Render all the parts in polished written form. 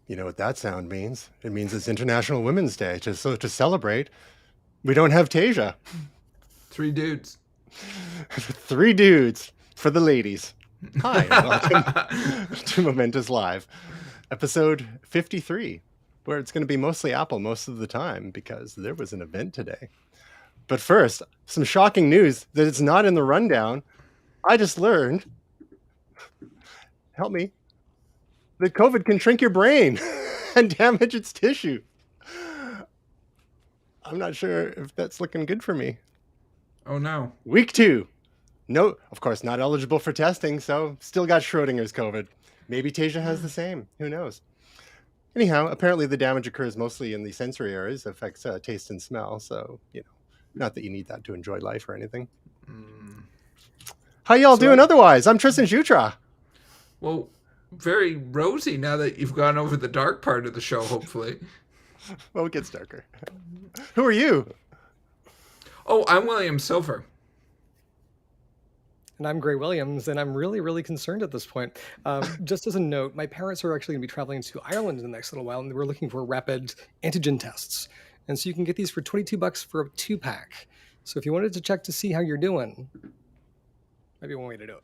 You know what that sound means? It means it's International Women's Day. So to celebrate, we don't have Tasia. 3 dudes. 3 dudes for the ladies. Hi, and welcome to Momentous Live, episode 53, where it's going to be mostly Apple most of the time because there was an event today. But first, some shocking news that it's not in the rundown. I just learned, help me, that COVID can shrink your brain and damage its tissue. I'm not sure if that's looking good for me. Oh, no. Week 2. No, of course, not eligible for testing, so still got Schrodinger's COVID. Maybe Tasia has the same. Who knows? Anyhow, apparently the damage occurs mostly in the sensory areas, affects taste and smell, so, not that you need that to enjoy life or anything. How y'all doing otherwise? I'm Tristan Jutra. Well, very rosy now that you've gone over the dark part of the show, hopefully. Well, it gets darker. Who are you? Oh, I'm William Silver. And I'm Gray Williams, and I'm really, really concerned at this point. Just as a note, my parents are actually going to be traveling to Ireland in the next little while, and we're looking for rapid antigen tests. And so you can get these for $22 for a 2-pack. So if you wanted to check to see how you're doing, maybe one way to do it.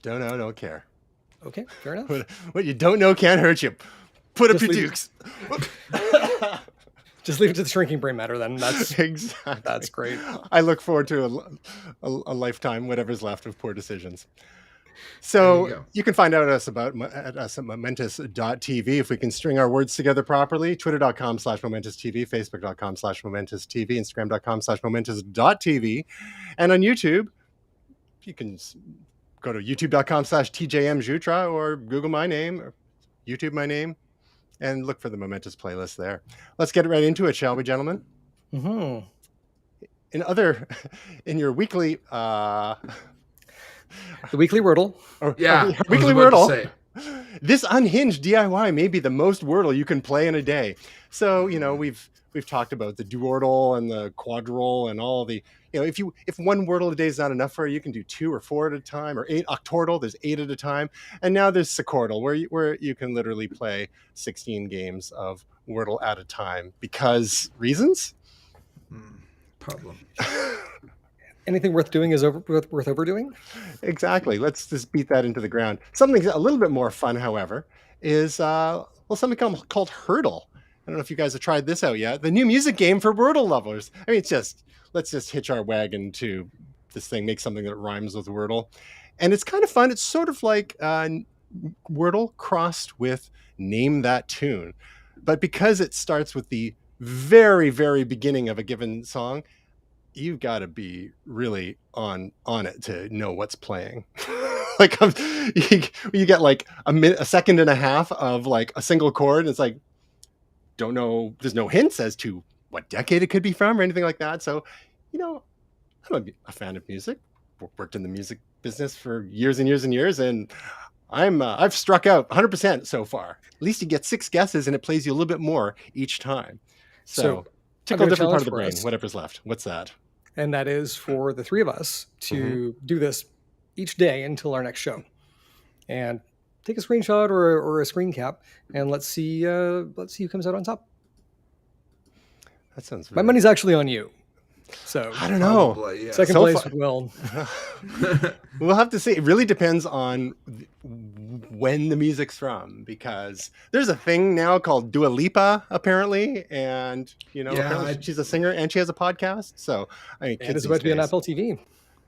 Don't know, don't care. Okay, fair enough. What you don't know can't hurt you. Put up your dukes. Just leave it to the shrinking brain matter then. That's exactly. That's great. I look forward to a lifetime, whatever's left of poor decisions. So you can find out at us at momentous.tv if we can string our words together properly. Twitter.com/momentous.tv, Facebook.com/momentous.tv, Instagram.com/momentous.tv. And on YouTube, you can go to youtube.com/TJMJutra or Google my name or YouTube my name and look for the Momentous playlist there. Let's get right into it, shall we, gentlemen? Mm-hmm. In your weekly... the weekly Wordle. Weekly Wordle. This unhinged DIY may be the most Wordle you can play in a day. So, we've talked about the duodle and the quadrille and all the... if one Wordle a day is not enough for you, you can do 2 or 4 at a time, or 8 octordle. There's 8 at a time, and now there's secordle, where you can literally play 16 games of Wordle at a time because reasons. Problem. Anything worth doing is worth overdoing. Exactly. Let's just beat that into the ground. Something a little bit more fun, however, is something called Hurdle. I don't know if you guys have tried this out yet. The new music game for Wordle lovers. I mean, let's just hitch our wagon to this thing, make something that rhymes with Wordle. And it's kind of fun. It's sort of like Wordle crossed with Name That Tune. But because it starts with the very, very beginning of a given song, you've got to be really on it to know what's playing. Like you get like a second and a half of like a single chord. And it's like, don't know. There's no hints as to what decade it could be from or anything like that. So, I'm a fan of music. Worked in the music business for years and years and years, and I've struck out 100% so far. At least you get 6 guesses, and it plays you a little bit more each time. So tickle a different part of the brain, whatever's left. What's that? And that is for the 3 of us to do this each day until our next show, and take a screenshot or a screen cap, and let's see who comes out on top. That sounds. My money's actually on you. So I don't know. Probably, yeah. Second place with Will. We'll have to see. It really depends on when the music's from, because there's a thing now called Dua Lipa, apparently, and apparently she's a singer and she has a podcast. So and it's about to be on Apple TV.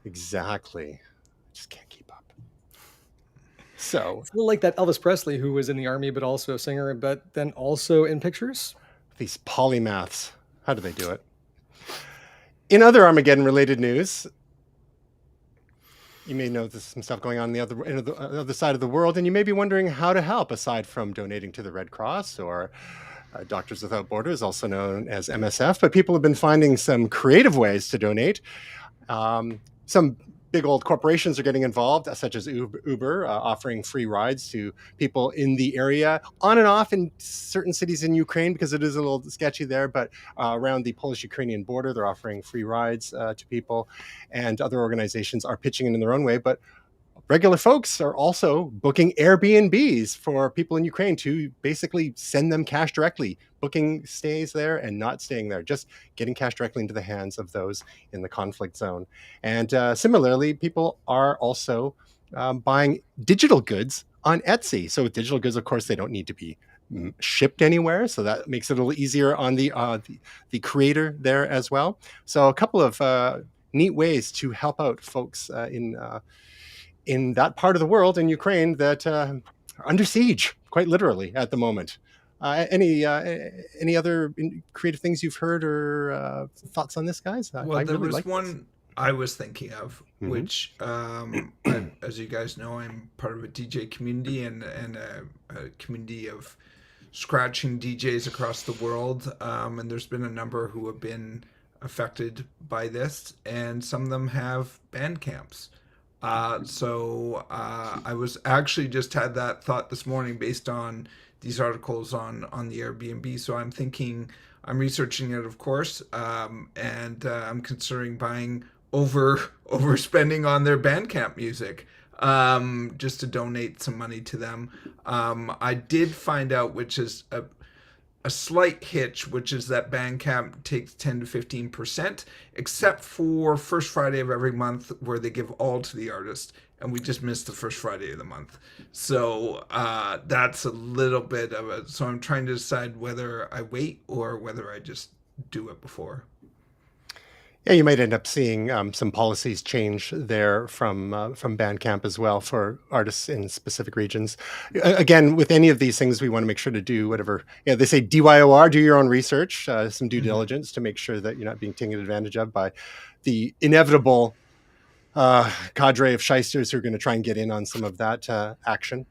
Exactly. Just can't keep up. So it's a little like that Elvis Presley, who was in the army but also a singer, but then also in pictures. These polymaths. How do they do it? In other Armageddon-related news, you may know there's some stuff going on the other side of the world, and you may be wondering how to help, aside from donating to the Red Cross or Doctors Without Borders, also known as MSF. But people have been finding some creative ways to donate. Some big old corporations are getting involved, such as Uber, offering free rides to people in the area, on and off in certain cities in Ukraine, because it is a little sketchy there, but around the Polish-Ukrainian border, they're offering free rides to people, and other organizations are pitching in their own way. But regular folks are also booking Airbnbs for people in Ukraine to basically send them cash directly, booking stays there and not staying there, just getting cash directly into the hands of those in the conflict zone. And similarly, people are also buying digital goods on Etsy. So with digital goods, of course, they don't need to be shipped anywhere, so that makes it a little easier on the creator there as well. So a couple of neat ways to help out folks in that part of the world in Ukraine that are under siege, quite literally, at the moment. Any other creative things you've heard or thoughts on this, guys? Well, I there really was like one this. I was thinking of, Mhm. which, as you guys know, I'm part of a DJ community and a community of scratching DJs across the world. And there's been a number who have been affected by this, and some of them have band camps. I was actually just had that thought this morning based on these articles on the Airbnb. So I'm thinking, I'm researching it, of course, and I'm considering buying overspending on their Bandcamp music, just to donate some money to them. I did find out, which is a slight hitch, which is that Bandcamp takes 10 to 15%, except for first Friday of every month, where they give all to the artist, and we just missed the first Friday of the month. So that's a little bit of a. So I'm trying to decide whether I wait or whether I just do it before. Yeah, you might end up seeing some policies change there from Bandcamp as well for artists in specific regions. Again, with any of these things, we want to make sure to do whatever. Yeah, they say DYOR, do your own research, some due diligence to make sure that you're not being taken advantage of by the inevitable cadre of shysters who are going to try and get in on some of that action.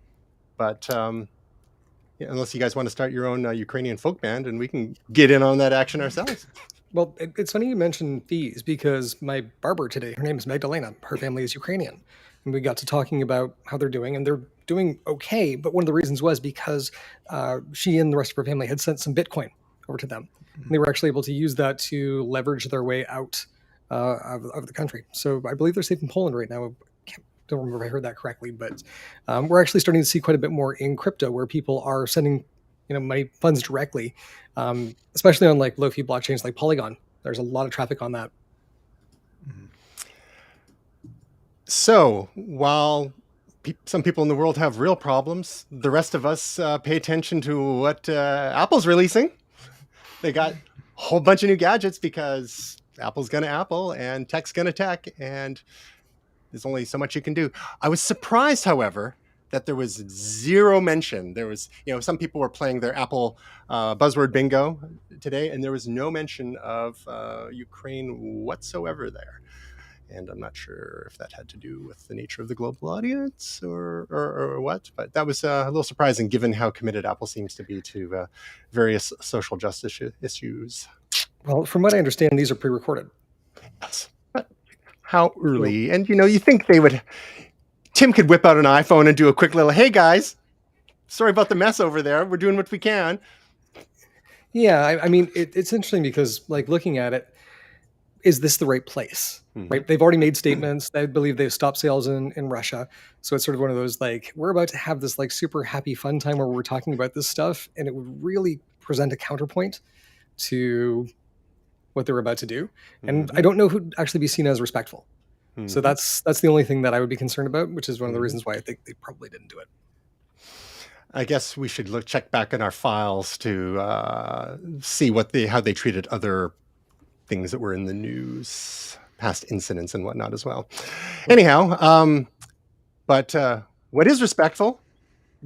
But yeah, unless you guys want to start your own Ukrainian folk band, and we can get in on that action ourselves. Well, it's funny you mentioned fees because my barber today, her name is Magdalena. Her family is Ukrainian. And we got to talking about how they're doing, and they're doing okay. But one of the reasons was because she and the rest of her family had sent some Bitcoin over to them. And they were actually able to use that to leverage their way out of the country. So I believe they're safe in Poland right now. Don't remember if I heard that correctly, but we're actually starting to see quite a bit more in crypto where people are sending money funds directly, especially on like low-fee blockchains like Polygon. There's a lot of traffic on that. So while some people in the world have real problems, the rest of us pay attention to what Apple's releasing. They got a whole bunch of new gadgets because Apple's gonna Apple and tech's gonna tech, and there's only so much you can do. I was surprised, however, that there was zero mention. There was, some people were playing their Apple buzzword bingo today, and there was no mention of Ukraine whatsoever there. And I'm not sure if that had to do with the nature of the global audience or what, but that was a little surprising given how committed Apple seems to be to various social justice issues. Well, from what I understand, these are pre-recorded. Yes. But how early? And, you think they would... Tim could whip out an iPhone and do a quick little, hey guys, sorry about the mess over there. We're doing what we can. Yeah, I mean, it's interesting because like looking at it, is this the right place? Mm-hmm. Right? They've already made statements. I believe they've stopped sales in Russia. So it's sort of one of those like, we're about to have this like super happy fun time where we're talking about this stuff. And it would really present a counterpoint to what they're about to do. And I don't know who'd actually be seen as respectful. So that's the only thing that I would be concerned about, which is one of the reasons why I think they probably didn't do it. I guess we should check back in our files to see how they treated other things that were in the news, past incidents and whatnot as well. Anyhow, but what is respectful?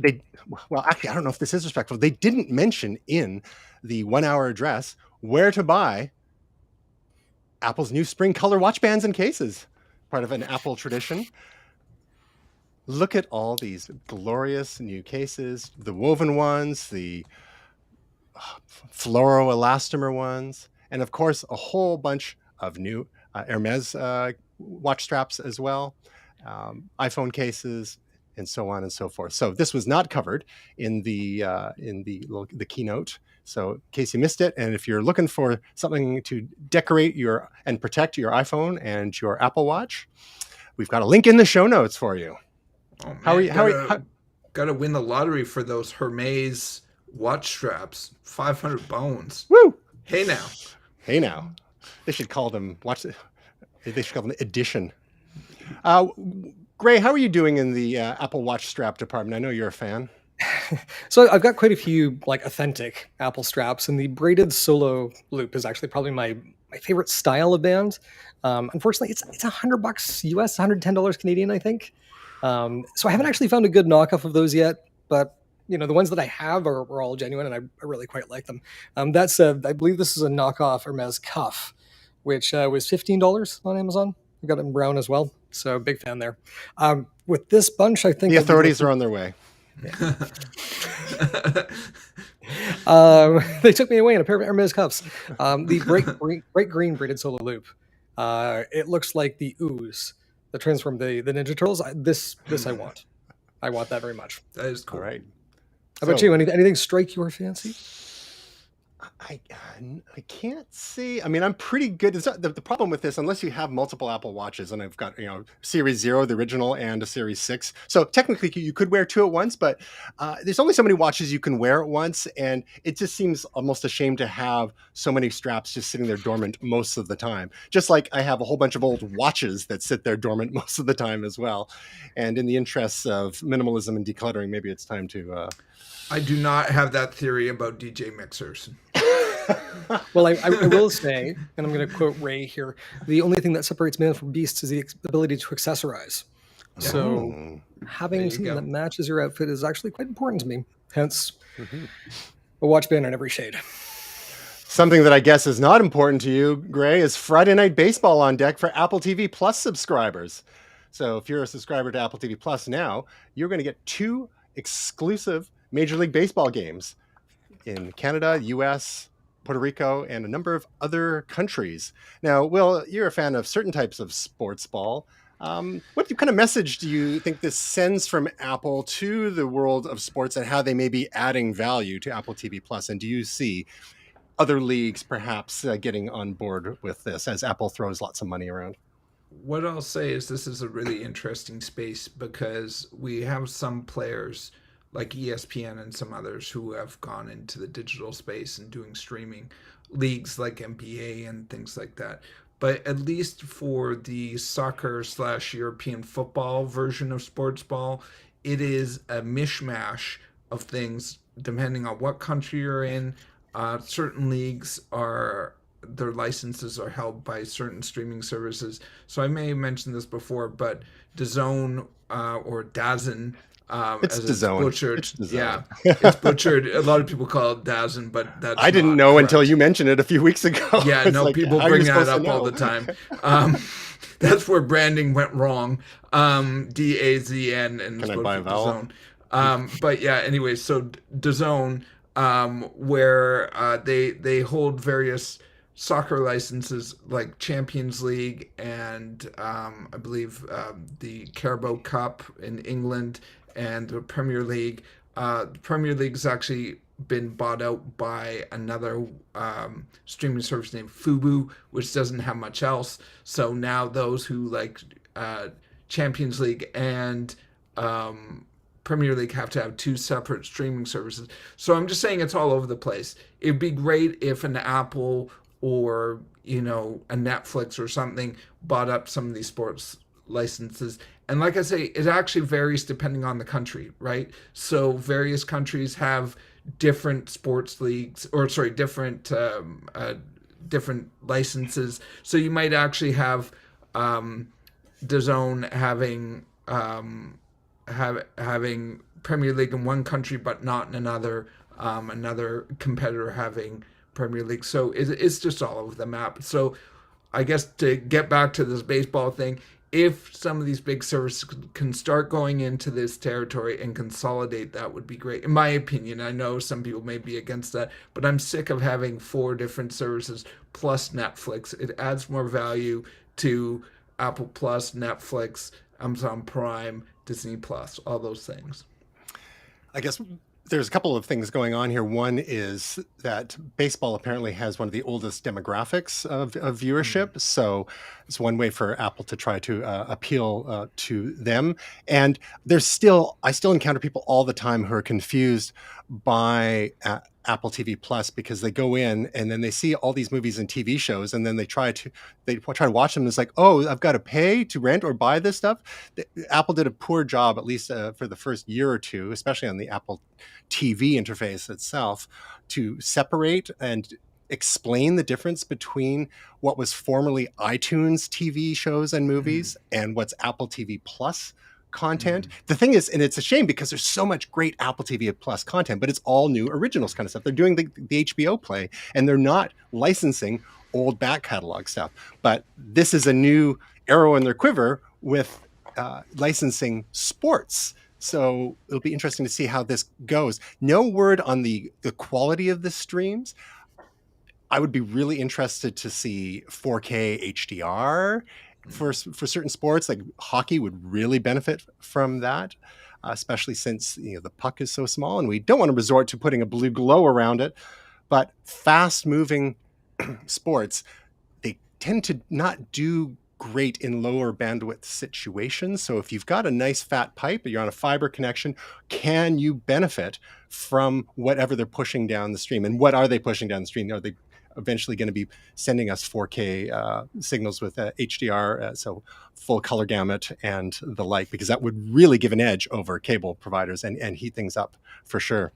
Actually, I don't know if this is respectful. They didn't mention in the 1 hour address where to buy Apple's new spring color watch bands and cases. Part of an Apple tradition. Look at all these glorious new cases, the woven ones, the fluoroelastomer ones, and of course, a whole bunch of new Hermes watch straps as well, iPhone cases, and so on and so forth. So this was not covered in the keynote. So in case you missed it, and if you're looking for something to decorate and protect your iPhone and your Apple Watch, we've got a link in the show notes for you. Oh How are man, you? How gotta win the lottery for those Hermes watch straps. 500 bones. woo! Hey now. Hey now, they should call them They should call them edition. Uh, Gray, how are you doing in the Apple Watch strap department? I know you're a fan. So I've got quite a few like authentic Apple straps, and the braided solo loop is actually probably my favorite style of band. Unfortunately, it's $100 US, $110 Canadian, I think. So I haven't actually found a good knockoff of those yet, but the ones that I have are all genuine, and I really quite like them. That said, I believe this is a knockoff Hermes cuff, which was $15 on Amazon. I got it in brown as well, so big fan there. With this bunch, I think The I'd be authorities looking. are on their way. Yeah. They took me away in a pair of Hermes cuffs. The bright green braided solo loop. It looks like the ooze that transformed the Ninja Turtles. This I want. I want that very much. That is All cool. right. How about So, you? Anything strike your fancy? I can't see. I mean, I'm pretty good. The problem with this, unless you have multiple Apple Watches, and I've got Series 0, the original, and a Series 6. So technically, you could wear two at once, but there's only so many watches you can wear at once, and it just seems almost a shame to have so many straps just sitting there dormant most of the time. Just like I have a whole bunch of old watches that sit there dormant most of the time as well. And in the interests of minimalism and decluttering, maybe it's time to. I do not have that theory about DJ mixers. Well, I will say, and I'm going to quote Ray here: the only thing that separates man from beast is the ability to accessorize. So Oh. having There you something go. that matches your outfit is actually quite important to me. Hence, Mhm. a watch band in every shade. Something that I guess is not important to you, Gray, is Friday Night Baseball on deck for Apple TV Plus subscribers. So if you're a subscriber to Apple TV Plus now, you're going to get 2 exclusive Major League Baseball games in Canada, US, Puerto Rico, and a number of other countries. Now, Will, you're a fan of certain types of sports ball. What kind of message do you think this sends from Apple to the world of sports, and how they may be adding value to Apple TV Plus? And do you see other leagues perhaps getting on board with this as Apple throws lots of money around? What I'll say is this is a really interesting space because we have some players like ESPN and some others who have gone into the digital space and doing streaming leagues like NBA and things like that. But at least for the soccer slash European football version of sports ball, it is a mishmash of things depending on what country you're in. Certain leagues are their licenses are held by certain streaming services. So I may have mentioned this before, but DAZN or DAZN, It's as it's DAZN. butchered. It's DAZN. Yeah, it's butchered. A lot of people call it DAZN, but that's I didn't not know correct. until you mentioned it a few weeks ago. Yeah, It's no, like, people how are you bring that supposed to up all know? the time. That's where branding went wrong. DAZN and Can I supposed buy to a be vowel? DAZN. But yeah, anyway, so DAZN, where they hold various soccer licenses like Champions League and I believe the Carabao Cup in England and the Premier League. The Premier League's actually been bought out by another streaming service named Fubo, which doesn't have much else. So now those who like Champions League and Premier League have to have 2 separate streaming services. So I'm just saying it's all over the place. It'd be great if an Apple or a Netflix or something bought up some of these sports licenses. And like I say, it actually varies depending on the country, right? So various countries have different sports leagues, or sorry, different licenses. So you might actually have DAZN having Premier League in one country but not in another. Another competitor having Premier League. So it's just all over the map. So I guess to get back to this baseball thing, if some of these big services can start going into this territory and consolidate, that would be great. In my opinion, I know some people may be against that, but I'm sick of having 4 different services plus Netflix. It adds more value to Apple Plus, Netflix, Amazon Prime, Disney Plus, all those things. I guess there's a couple of things going on here. One is that baseball apparently has one of the oldest demographics of viewership. So it's one way for Apple to try to appeal to them. And I still encounter people all the time who are confused by Apple TV Plus, because they go in and then they see all these movies and TV shows, and then they try to watch them. And it's like, oh, I've got to pay to rent or buy this stuff. Apple did a poor job, at least for the first year or two, especially on the Apple TV interface itself, to separate and explain the difference between what was formerly iTunes TV shows and movies and what's Apple TV Plus content. The thing is, and it's a shame because there's so much great Apple TV Plus content, but it's all new originals kind of stuff. They're doing the HBO play, and they're not licensing old back catalog stuff. But this is a new arrow in their quiver with licensing sports. So it'll be interesting to see how this goes. No word on the quality of the streams. I would be really interested to see 4K HDR for certain sports. Like hockey would really benefit from that, especially since the puck is so small and we don't want to resort to putting a blue glow around it. But fast-moving sports, they tend to not do great in lower bandwidth situations. So if you've got a nice fat pipe, you're on a fiber connection, can you benefit from whatever they're pushing down the stream? And what are they pushing down the stream? Are they eventually going to be sending us 4K signals with HDR, so full color gamut and the like, because that would really give an edge over cable providers and heat things up for sure.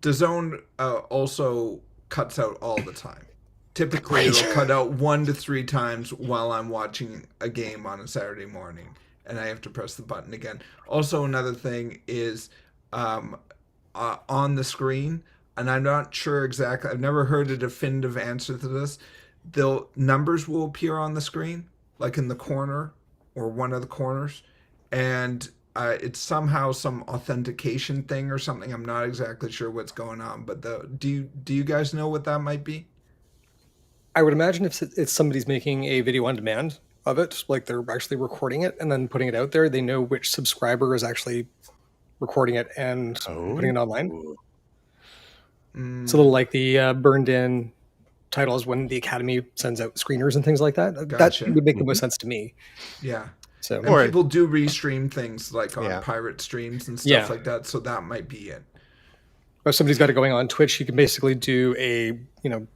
DAZN also cuts out all the time. Typically, it'll cut out 1 to 3 times while I'm watching a game on a Saturday morning, and I have to press the button again. Also, another thing is on the screen, and I'm not sure exactly, I've never heard a definitive answer to this. Numbers will appear on the screen, like in the corner or one of the corners, and it's somehow some authentication thing or something. I'm not exactly sure what's going on, but do you guys know what that might be? I would imagine if it's somebody's making a video on demand of it, like they're actually recording it and then putting it out there, they know which subscriber is actually recording it and putting it online. It's a little like the burned in titles when the Academy sends out screeners and things like that. Gotcha. That would make the most sense to me. Yeah. So, and people do restream things like on pirate streams and stuff like that, so that might be it. If somebody's got it going on Twitch, you can basically do a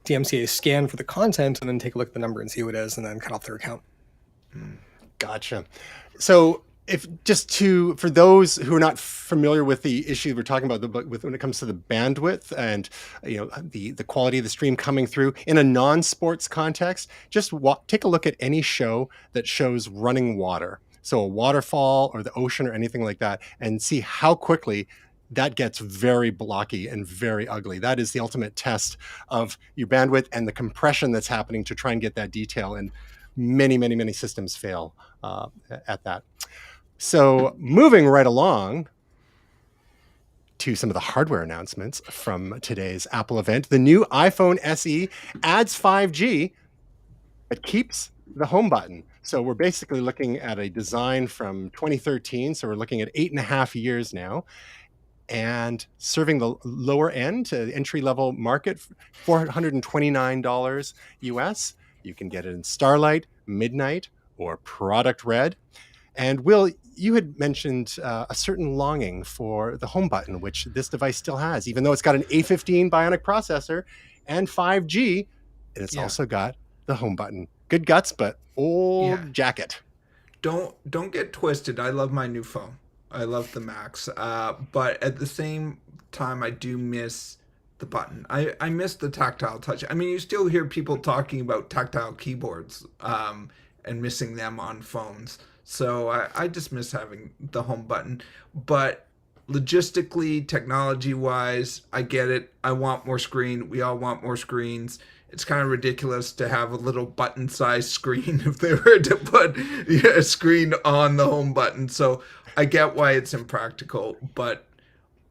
DMCA scan for the content and then take a look at the number and see who it is and then cut off their account. Gotcha. So for those who are not familiar with the issue we're talking about, when it comes to the bandwidth and the quality of the stream coming through in a non-sports context, just take a look at any show that shows running water, so a waterfall or the ocean or anything like that, and see how quickly that gets very blocky and very ugly. That is the ultimate test of your bandwidth and the compression that's happening to try and get that detail. And many, many, many systems fail at that. So moving right along to some of the hardware announcements from today's Apple event. The new iPhone SE adds 5G, but keeps the home button. So we're basically looking at a design from 2013. So we're looking at 8.5 years now. And serving the lower end, the entry-level market, $429 US. You can get it in Starlight, Midnight, or Product Red. And Will, you had mentioned a certain longing for the home button, which this device still has, even though it's got an A15 Bionic processor and 5G, and it's also got the home button. Good guts, but old jacket. Don't get twisted. I love my new phone. I love the Max, but at the same time, I do miss the button. I miss the tactile touch. I mean, you still hear people talking about tactile keyboards and missing them on phones. So I just miss having the home button. But logistically, technology-wise, I get it. I want more screen. We all want more screens. It's kind of ridiculous to have a little button-sized screen if they were to put a screen on the home button. So I get why it's impractical, but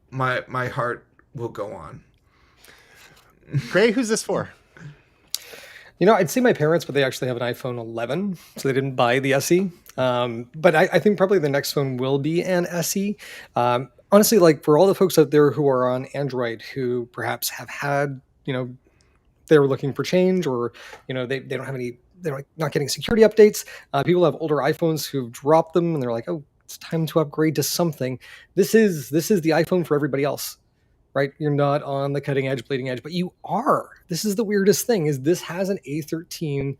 my heart will go on. Gray, who's this for? I'd say my parents, but they actually have an iPhone 11, so they didn't buy the SE. But I think probably the next phone will be an SE. honestly, like for all the folks out there who are on Android who perhaps have had, they were looking for change, or they don't have any, they're like not getting security updates. People have older iPhones who've dropped them and they're like, oh, it's time to upgrade to something. This is the iPhone for everybody else, right? You're not on the cutting edge, bleeding edge, but you are. This is the weirdest thing: is this has an A13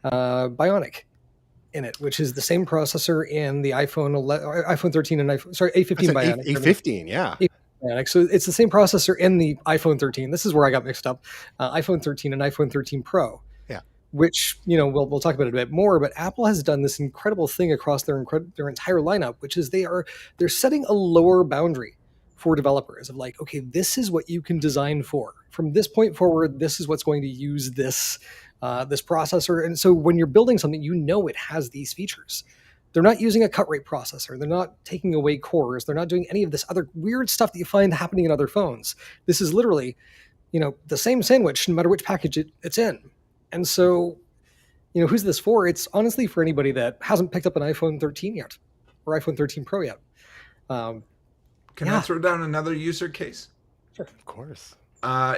Bionic in it, which is the same processor in the iPhone 13 and That's A15 an Bionic. A15, yeah. Bionic. So it's the same processor in the iPhone 13. This is where I got mixed up. iPhone 13 and iPhone 13 Pro, Yeah. which we'll talk about it a bit more. But Apple has done this incredible thing across their entire lineup, which is they're setting a lower boundary for developers of like, okay, this is what you can design for. From this point forward, this is what's going to use this processor. And so when you're building something, it has these features. They're not using a cut rate processor. They're not taking away cores. They're not doing any of this other weird stuff that you find happening in other phones. This is literally, the same sandwich, no matter which package it's in. And so, who's this for? It's honestly for anybody that hasn't picked up an iPhone 13 yet or iPhone 13 Pro yet. Can I throw down another user case? Sure. Of course.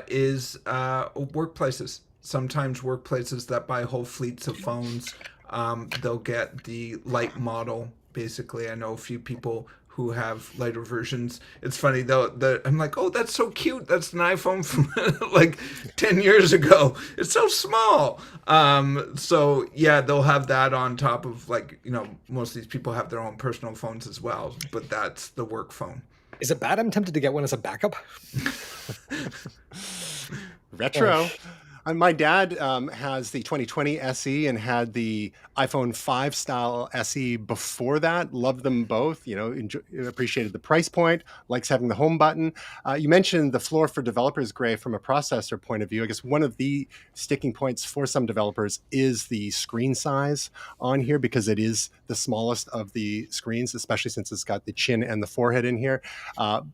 Is workplaces. Sometimes workplaces that buy whole fleets of phones, they'll get the light model. Basically, I know a few people who have lighter versions. It's funny though that I'm like, oh, that's so cute. That's an iPhone from like 10 years ago. It's so small. So yeah, they'll have that on top of most of these people have their own personal phones as well, but that's the work phone. Is it bad? I'm tempted to get one as a backup. Retro. My dad has the 2020 SE and had the iPhone 5 style SE before that. Loved them both. Appreciated the price point. Likes having the home button. You mentioned the floor for developers, Gray, from a processor point of view. I guess one of the sticking points for some developers is the screen size on here, because it is the smallest of the screens, especially since it's got the chin and the forehead in here.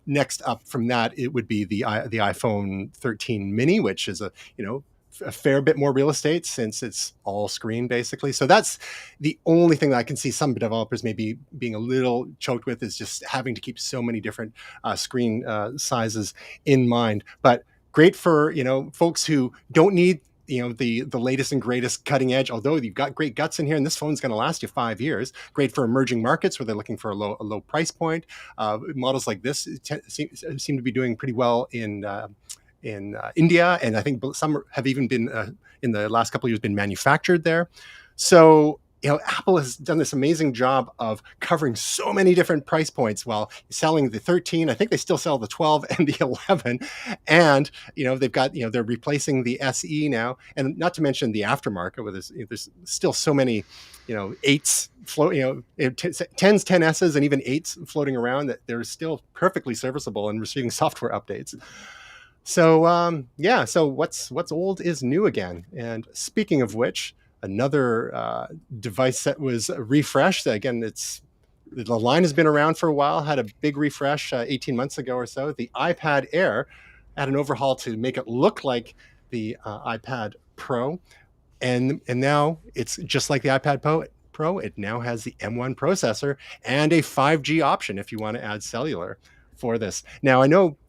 Next up from that, it would be the iPhone 13 mini, which is a fair bit more real estate since it's all screen basically. So that's the only thing that I can see some developers maybe being a little choked with, is just having to keep so many different screen sizes in mind. But great for, folks who don't need the latest and greatest cutting edge, although you've got great guts in here, and this phone's going to last you 5 years. Great for emerging markets where they're looking for a low price point. Models like this seem to be doing pretty well in India, and I think some have even been in the last couple of years been manufactured there. So Apple has done this amazing job of covering so many different price points while selling the 13. I think they still sell the 12 and the 11, and they've got they're replacing the SE now, and not to mention the aftermarket, where there's still so many eights float, 10s, 10s, and even 8s floating around that they're still perfectly serviceable and receiving software updates. So so what's old is new again. And speaking of which, another device that was refreshed. Again, the line has been around for a while. Had a big refresh 18 months ago or so. The iPad Air had an overhaul to make it look like the iPad Pro, and now it's just like the iPad Pro. It now has the M1 processor and a 5G option if you want to add cellular for this. Now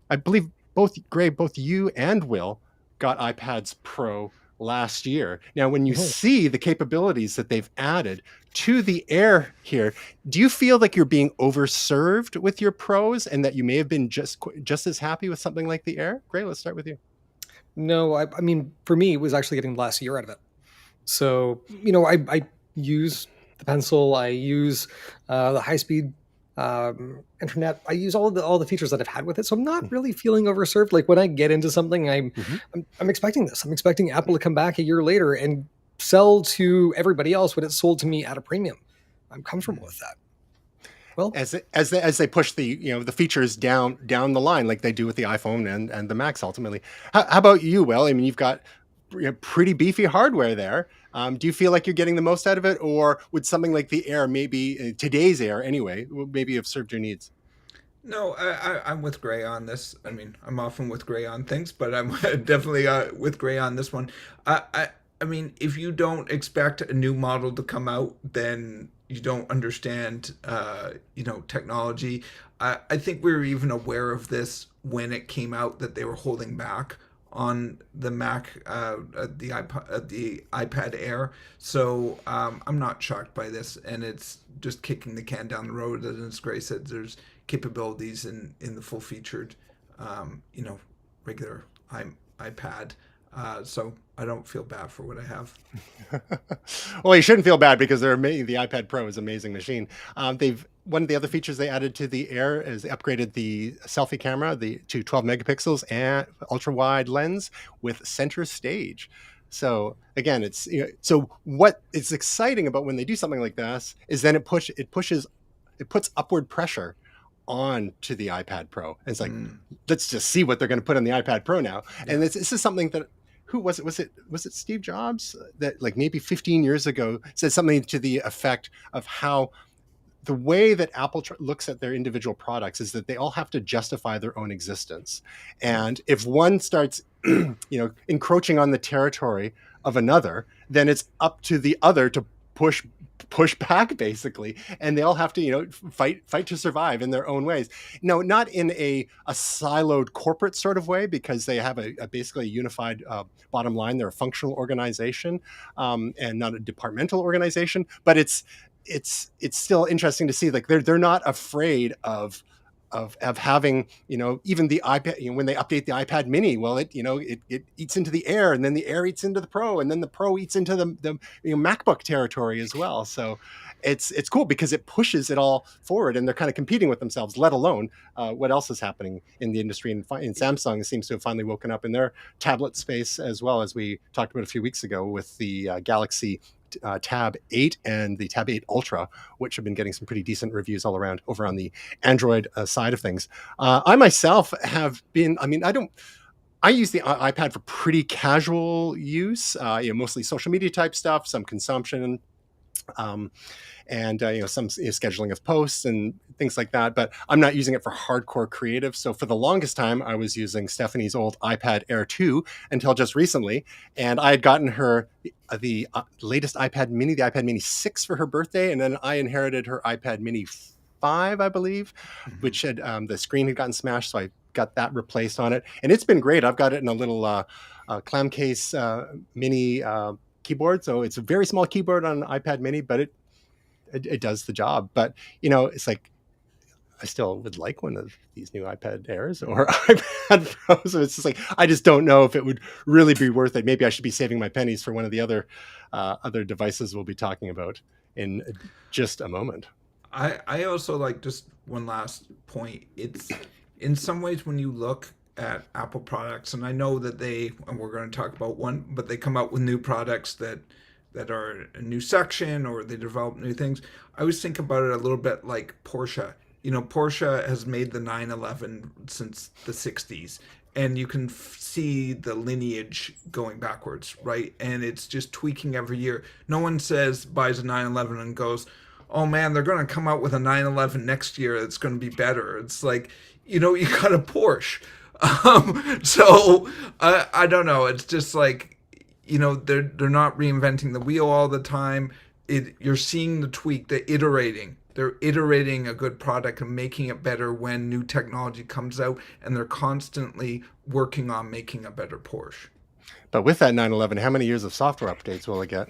I believe both you and Will got iPads Pro last year. Now, when you see the capabilities that they've added to the Air here, do you feel like you're being overserved with your Pros, and that you may have been just as happy with something like the Air? Gray, let's start with you. No, I mean, for me, it was actually getting the last year out of it. So, I use the pencil, I use the high-speed internet. I use all the features that I've had with it, so I'm not really feeling overserved. Like when I get into something, I'm expecting this. I'm expecting Apple to come back a year later and sell to everybody else what it sold to me at a premium. I'm comfortable with that. Well, as they push the the features down the line, like they do with the iPhone and the Macs ultimately. How about you, Will? I mean, you've got pretty beefy hardware there. Do you feel like you're getting the most out of it, or would something like the Air, maybe today's Air anyway, maybe have served your needs? No, I'm with Gray on this. I mean, I'm often with Gray on things, but I'm definitely with Gray on this one. I mean, if you don't expect a new model to come out, then you don't understand, technology. I think we were even aware of this when it came out that they were holding back on the Mac, the iPad Air. So I'm not shocked by this, and it's just kicking the can down the road. And as Gray said, there's capabilities in the full featured, regular iPad. So I don't feel bad for what I have. Well, you shouldn't feel bad because the iPad Pro is an amazing machine. They've One of the other features they added to the Air is they upgraded the selfie camera to 12 megapixels and ultra wide lens with center stage. So again, so what is exciting about when they do something like this is then it puts upward pressure on to the iPad Pro. And it's like, let's just see what they're going to put on the iPad Pro now. Yeah. And this is something that, who was it? Was it Steve Jobs that like maybe 15 years ago said something to the effect of how the way that Apple looks at their individual products is that they all have to justify their own existence. And if one starts, encroaching on the territory of another, then it's up to the other to push back, basically, and they all have to fight to survive in their own ways. No, not in a siloed corporate sort of way, because they have a basically unified bottom line. They're a functional organization and not a departmental organization, but it's still interesting to see, like, they're not afraid of having, even the iPad, when they update the iPad mini, well, it eats into the Air, and then the Air eats into the Pro, and then the Pro eats into the MacBook territory as well. So it's cool because it pushes it all forward, and they're kind of competing with themselves, let alone what else is happening in the industry. And Samsung seems to have finally woken up in their tablet space, as well, as we talked about a few weeks ago with the Galaxy Tab 8 and the Tab 8 Ultra, which have been getting some pretty decent reviews all around over on the Android side of things. I myself have been, I use the iPad for pretty casual use, mostly social media type stuff, some consumption, and some scheduling of posts and things like that. But I'm not using it for hardcore creative. So for the longest time, I was using Stephanie's old iPad Air 2 until just recently. And I had gotten her the latest iPad mini, the iPad mini 6 for her birthday. And then I inherited her iPad mini 5, I believe, which had the screen had gotten smashed. So I got that replaced on it. And it's been great. I've got it in a little clam case mini keyboard. So it's a very small keyboard on an iPad mini, but it does the job. But it's like, I still would like one of these new iPad Airs or iPad Pros. So it's just like, I just don't know if it would really be worth it. Maybe I should be saving my pennies for one of the other devices we'll be talking about in just a moment. I also like, just one last point. It's in some ways, when you look at Apple products, and I know that and we're going to talk about one, but they come out with new products that are a new section, or they develop new things. I always think about it a little bit like Porsche. Porsche has made the 911 since the 60s, and you can see the lineage going backwards, right? And it's just tweaking every year. No one buys a 911 and goes, oh man, they're going to come out with a 911 next year that's going to be better. It's like, you got a Porsche. So I don't know. It's just like, they're not reinventing the wheel all the time. You're seeing the tweak, the iterating. They're iterating a good product and making it better when new technology comes out, and they're constantly working on making a better Porsche. But with that 911, how many years of software updates will it get?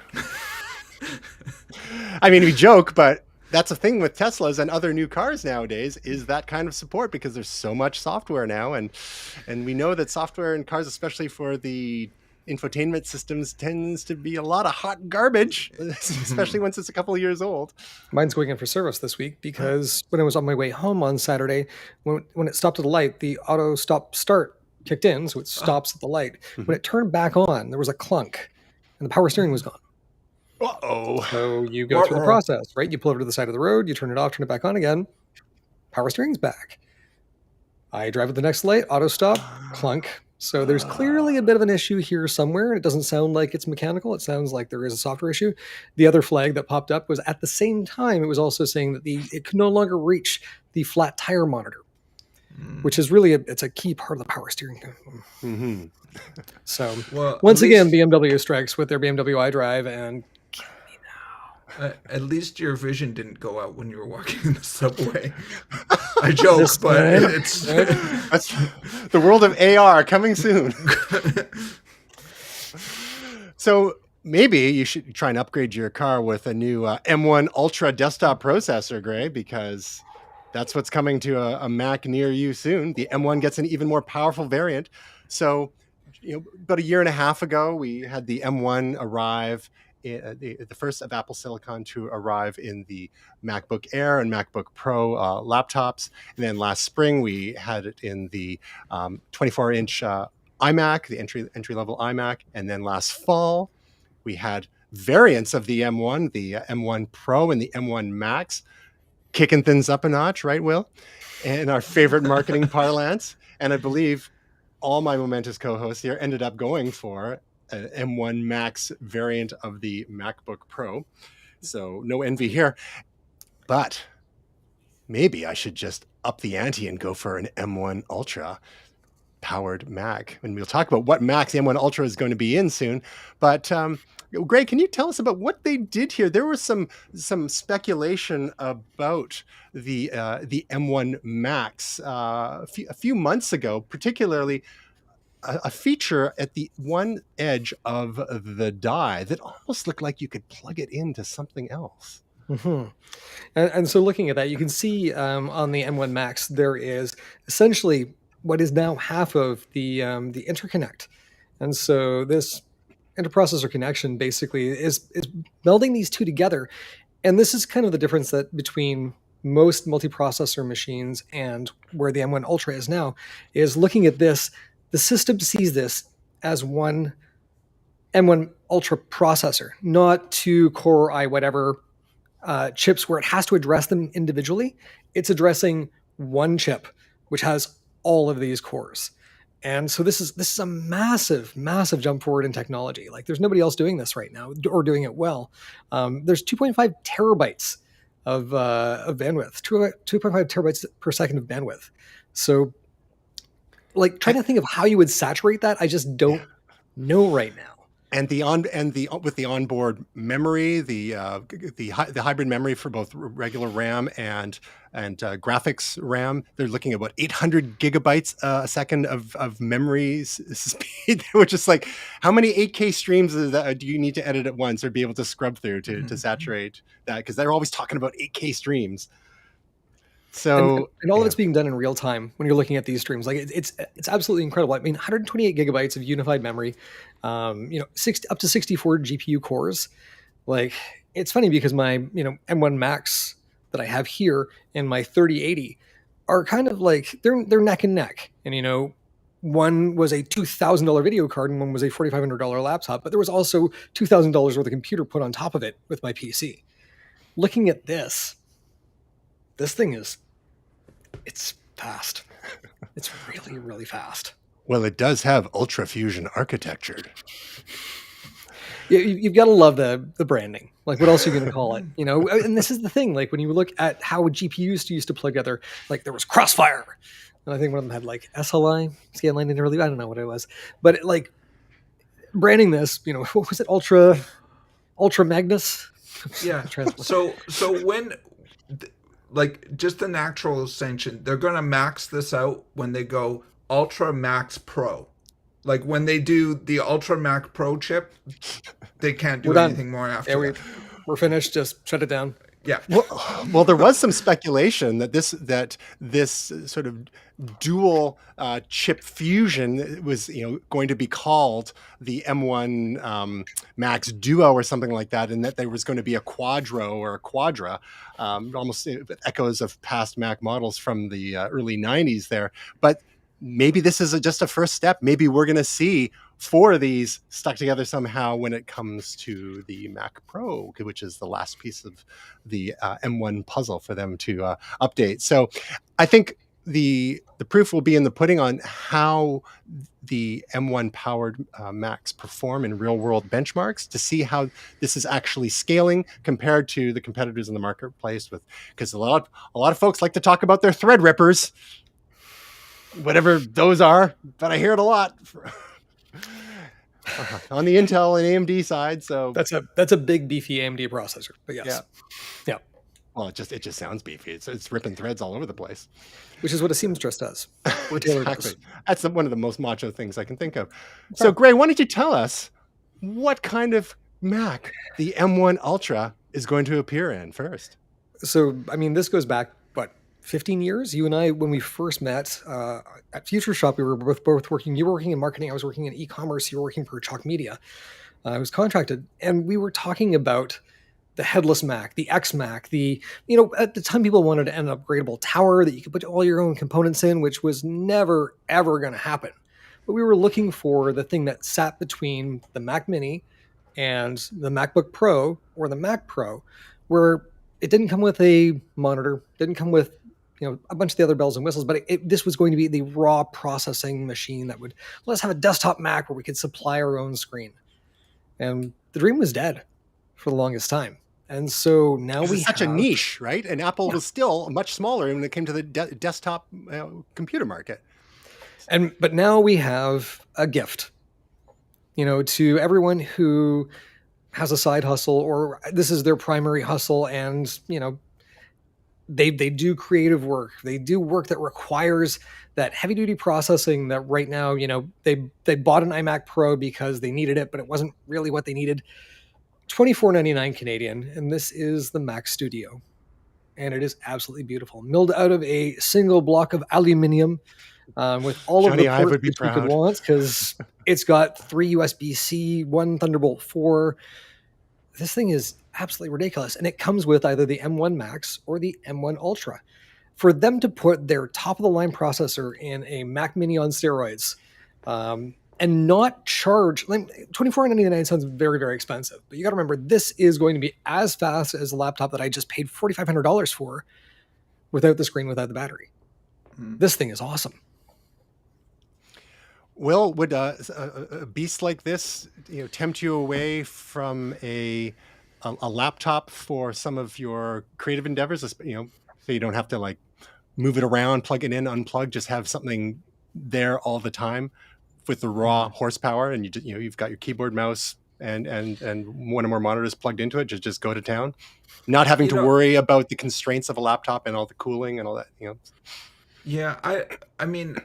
I mean, we joke, but that's a thing with Teslas and other new cars nowadays, is that kind of support, because there's so much software now. And we know that software in cars, especially for the infotainment systems, tends to be a lot of hot garbage, especially once it's a couple of years old. Mine's going in for service this week because when I was on my way home on Saturday, when it stopped at the light, the auto stop start kicked in, so it stops at the light. When it turned back on, there was a clunk, and the power steering was gone. Uh-oh. So you go through the process, right? You pull over to the side of the road, you turn it off, turn it back on again, power steering's back. I drive at the next light, auto stop, clunk. So there's clearly a bit of an issue here somewhere. It doesn't sound like it's mechanical. It sounds like there is a software issue. The other flag that popped up was, at the same time, it was also saying that it could no longer reach the flat tire monitor, which is really it's a key part of the power steering. Mm-hmm. So once again, BMW strikes with their BMW iDrive, and kill me now. At least your vision didn't go out when you were walking in the subway. I joke, This but time, it's right? That's the world of AR coming soon. So maybe you should try and upgrade your car with a new M1 Ultra desktop processor, Gray, because that's what's coming to a Mac near you soon. The M1 gets an even more powerful variant. So, about a year and a half ago, we had the M1 arrive, the first of Apple Silicon to arrive in the MacBook Air and MacBook Pro laptops. And then last spring, we had it in the 24-inch iMac, the entry level iMac. And then last fall, we had variants of the M1, the M1 Pro and the M1 Max, kicking things up a notch, right, Will? And our favorite marketing parlance. And I believe all my momentous co-hosts here ended up going for an M1 Max variant of the MacBook Pro. So no envy here. But maybe I should just up the ante and go for an M1 Ultra powered Mac. And we'll talk about what Macs the M1 Ultra is going to be in soon. But Greg, can you tell us about what they did here? There was some speculation about the M1 Max a few months ago, particularly a feature at the one edge of the die that almost looked like you could plug it into something else. Mm-hmm. And so looking at that, you can see on the M1 Max, there is essentially what is now half of the interconnect. And so this interprocessor connection basically is melding these two together. And this is kind of the difference that between most multiprocessor machines and where the M1 Ultra is now, is looking at this, the system sees this as one M1 Ultra processor, not two Core i whatever chips where it has to address them individually. It's addressing one chip, which has all of these cores. And so this is a massive, massive jump forward in technology. Like there's nobody else doing this right now or doing it well. There's 2.5 terabytes of bandwidth, 2.5 terabytes per second of bandwidth. So like trying to think of how you would saturate that, I just don't know right now. And with the onboard memory, the hybrid memory for both regular RAM and graphics RAM, they're looking at 800 gigabytes a second of memory speed, which is like, how many 8K streams do you need to edit at once or be able to scrub through to saturate that? Because they're always talking about 8K streams. So and all of it's being done in real time when you're looking at these streams. Like it's absolutely incredible. I mean, 128 gigabytes of unified memory, up to 64 GPU cores. Like it's funny because my M1 Max that I have here and my 3080 are kind of like they're neck and neck. And one was a $2,000 video card and one was a $4,500 laptop, but there was also $2,000 worth of computer put on top of it with my PC. Looking at this thing it's fast. It's really, really fast. Well, it does have Ultra Fusion architecture. You've got to love the branding. Like, what else are you going to call it? And this is the thing. Like, when you look at how GPUs used to plug together, like there was Crossfire, and I think one of them had like SLI, Scanline Interleave. I don't know what it was, but branding this, what was it? Ultra Magnus. Yeah. So when. Like just the natural ascension, they're going to max this out when they go Ultra Max Pro. Like when they do the Ultra Max Pro chip, they can't do anything more after that. We're finished. Just shut it down. Yeah. Well, there was some speculation that this sort of dual chip fusion was going to be called the M1 Max Duo or something like that, and that there was going to be a Quadro or a Quadra, almost echoes of past Mac models from the early 90s there. But maybe this is just a first step. Maybe we're going to see 4 of these stuck together somehow when it comes to the Mac Pro, which is the last piece of the M1 puzzle for them to update. So I think the proof will be in the pudding on how the M1 powered Macs perform in real world benchmarks to see how this is actually scaling compared to the competitors in the marketplace. Because a lot of folks like to talk about their Threadrippers, whatever those are, but I hear it a lot. On the Intel and AMD side. So That's a big beefy AMD processor. But yeah. yes, yeah. Well, it just sounds beefy. It's ripping threads all over the place. Which is what a seamstress does, or a tailor Exactly. does. That's one of the most macho things I can think of. So, Yeah. Gray, why don't you tell us what kind of Mac the M1 Ultra is going to appear in first? So, I mean, this goes back, what, 15 years? You and I, when we first met at Future Shop, we were both working. You were working in marketing. I was working in e-commerce. You were working for Chalk Media. I was contracted. And we were talking about the headless Mac, the X Mac, at the time people wanted an upgradable tower that you could put all your own components in, which was never, ever going to happen. But we were looking for the thing that sat between the Mac Mini and the MacBook Pro or the Mac Pro, where it didn't come with a monitor, didn't come with a bunch of the other bells and whistles, but this was going to be the raw processing machine that would let us have a desktop Mac where we could supply our own screen. And the dream was dead for the longest time. And so now we such a niche, right? And Apple was still much smaller when it came to the desktop computer market. But now we have a gift, to everyone who has a side hustle or this is their primary hustle, and they do creative work. They do work that requires that heavy duty processing that right now, they bought an iMac Pro because they needed it, but it wasn't really what they needed. $24.99 Canadian, and this is the Mac Studio, and it is absolutely beautiful, milled out of a single block of aluminium, with all Johnny of the ports you could want, because it's got 3 USB-C, 1 Thunderbolt 4. This thing is absolutely ridiculous, and it comes with either the M1 Max or the M1 Ultra. For them to put their top-of-the-line processor in a Mac Mini on steroids, and not charge, $24.99 sounds very, very expensive. But you got to remember, this is going to be as fast as a laptop that I just paid $4,500 for without the screen, without the battery. This thing is awesome. Will, would a beast like this tempt you away from a laptop for some of your creative endeavors? So you don't have to move it around, plug it in, unplug, just have something there all the time with the raw horsepower, and you've got your keyboard, mouse, and one or more monitors plugged into it. Just go to town, not having to worry about the constraints of a laptop and all the cooling and all that. Yeah, I mean,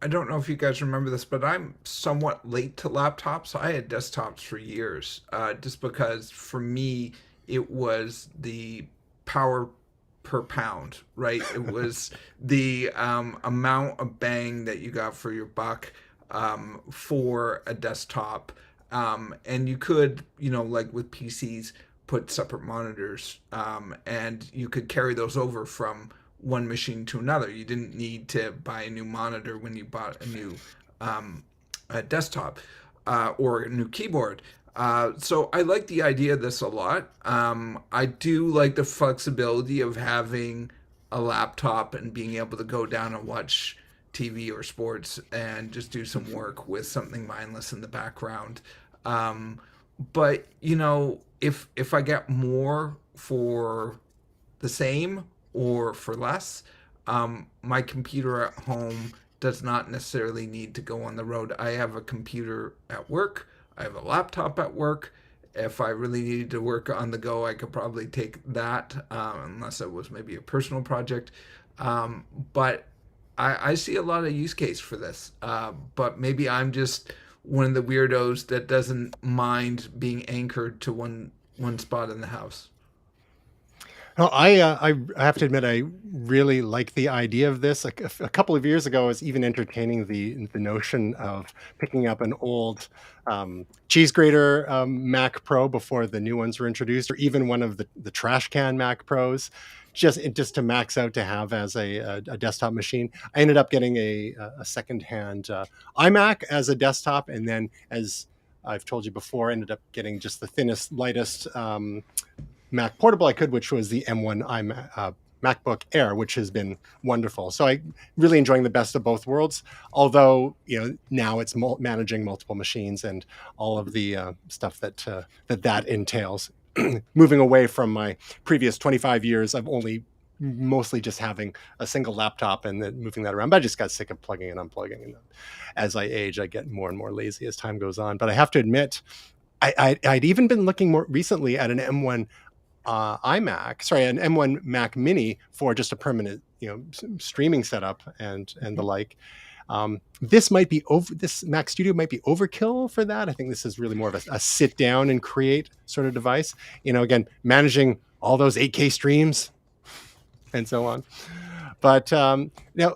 I don't know if you guys remember this, but I'm somewhat late to laptops. I had desktops for years, just because for me it was the power per pound, right? It was the amount of bang that you got for your buck for a desktop. And you could, like with PCs, put separate monitors, and you could carry those over from one machine to another. You didn't need to buy a new monitor when you bought a new desktop or a new keyboard. So I like the idea of this a lot. I do like the flexibility of having a laptop and being able to go down and watch TV or sports and just do some work with something mindless in the background. But if I get more for the same or for less, my computer at home does not necessarily need to go on the road. I have a computer at work. I have a laptop at work. If I really needed to work on the go, I could probably take that, unless it was maybe a personal project. But I see a lot of use case for this. But maybe I'm just one of the weirdos that doesn't mind being anchored to one spot in the house. No, I have to admit, I really like the idea of this. A couple of years ago, I was even entertaining the notion of picking up an old cheese grater Mac Pro before the new ones were introduced, or even one of the trash can Mac Pros, just to max out to have as a desktop machine. I ended up getting a secondhand iMac as a desktop, and then, as I've told you before, ended up getting just the thinnest, lightest Mac Portable I could, which was the M1 MacBook Air, which has been wonderful. So I really enjoying the best of both worlds. Although now it's managing multiple machines and all of the stuff that entails. Moving away from my previous 25 years of only mostly just having a single laptop and then moving that around. But I just got sick of plugging and unplugging. And as I age, I get more and more lazy as time goes on. But I have to admit, I'd even been looking more recently at an M1 an M1 Mac Mini for just a permanent, streaming setup and the like. This Mac Studio might be overkill for that. I think this is really more of a sit down and create sort of device. Again, managing all those 8K streams and so on. But now,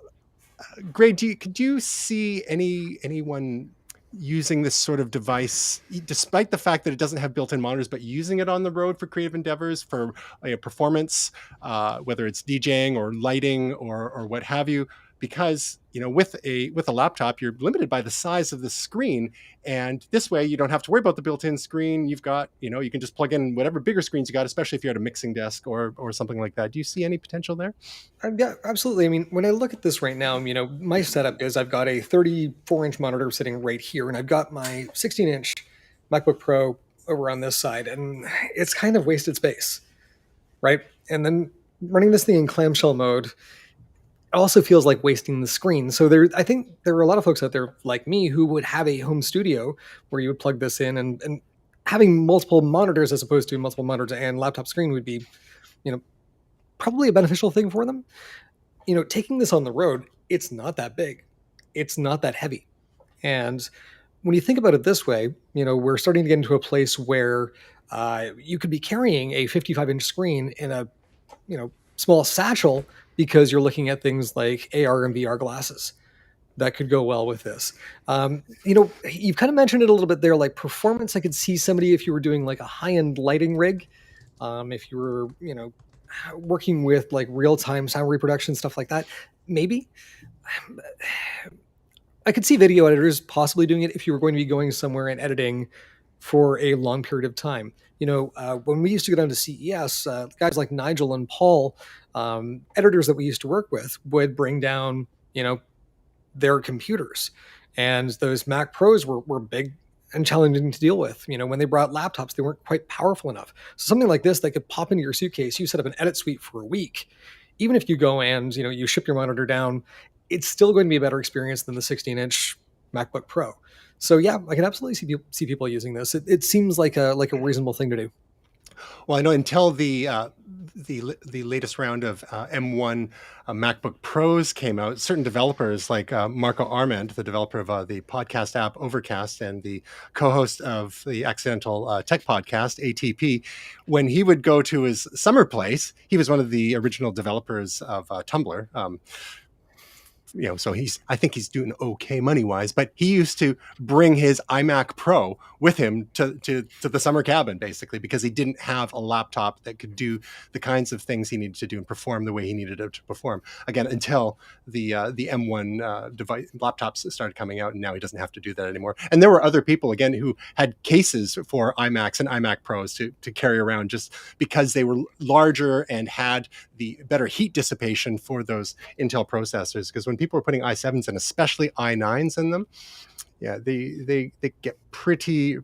Gray, could you see anyone using this sort of device, despite the fact that it doesn't have built-in monitors, but using it on the road for creative endeavors, for performance, whether it's DJing or lighting or what have you? Because with a laptop, you're limited by the size of the screen, and this way you don't have to worry about the built-in screen. You've got you can just plug in whatever bigger screens you got, especially if you're at a mixing desk or something like that. Do you see any potential there? Yeah, absolutely. I mean, when I look at this right now, my setup is I've got a 34-inch monitor sitting right here, and I've got my 16-inch MacBook Pro over on this side, and it's kind of wasted space, right? And then running this thing in clamshell mode also feels like wasting the screen. So I think there are a lot of folks out there like me who would have a home studio where you would plug this in, and having multiple monitors as opposed to multiple monitors and laptop screen would be, probably a beneficial thing for them. Taking this on the road, it's not that big. It's not that heavy. And when you think about it this way, we're starting to get into a place where you could be carrying a 55-inch screen in a, small satchel because you're looking at things like AR and VR glasses that could go well with this. You've kind of mentioned it a little bit there, like performance. I could see somebody, if you were doing like a high-end lighting rig, if you were, working with like real-time sound reproduction, stuff like that, maybe. I could see video editors possibly doing it if you were going to be going somewhere and editing for a long period of time. When we used to go down to CES, guys like Nigel and Paul, editors that we used to work with, would bring down, their computers. And those Mac Pros were big and challenging to deal with. When they brought laptops, they weren't quite powerful enough. So something like this, they could pop into your suitcase, you set up an edit suite for a week. Even if you go and, you ship your monitor down, it's still going to be a better experience than the 16-inch MacBook Pro. So yeah, I can absolutely see people using this. It seems like a reasonable thing to do. Well, I know until the latest round of M1 MacBook Pros came out, certain developers like Marco Arment, the developer of the podcast app Overcast and the co-host of the Accidental Tech podcast, ATP, when he would go to his summer place, he was one of the original developers of Tumblr. So I think he's doing okay money wise, but he used to bring his iMac Pro with him to the summer cabin, basically, because he didn't have a laptop that could do the kinds of things he needed to do and perform the way he needed it to perform. Again, until the M1 device laptops started coming out, and now he doesn't have to do that anymore. And there were other people, again, who had cases for iMacs and iMac Pros to carry around just because they were larger and had the better heat dissipation for those Intel processors. Because when people are putting i7s and especially i9s in them, yeah, they get pretty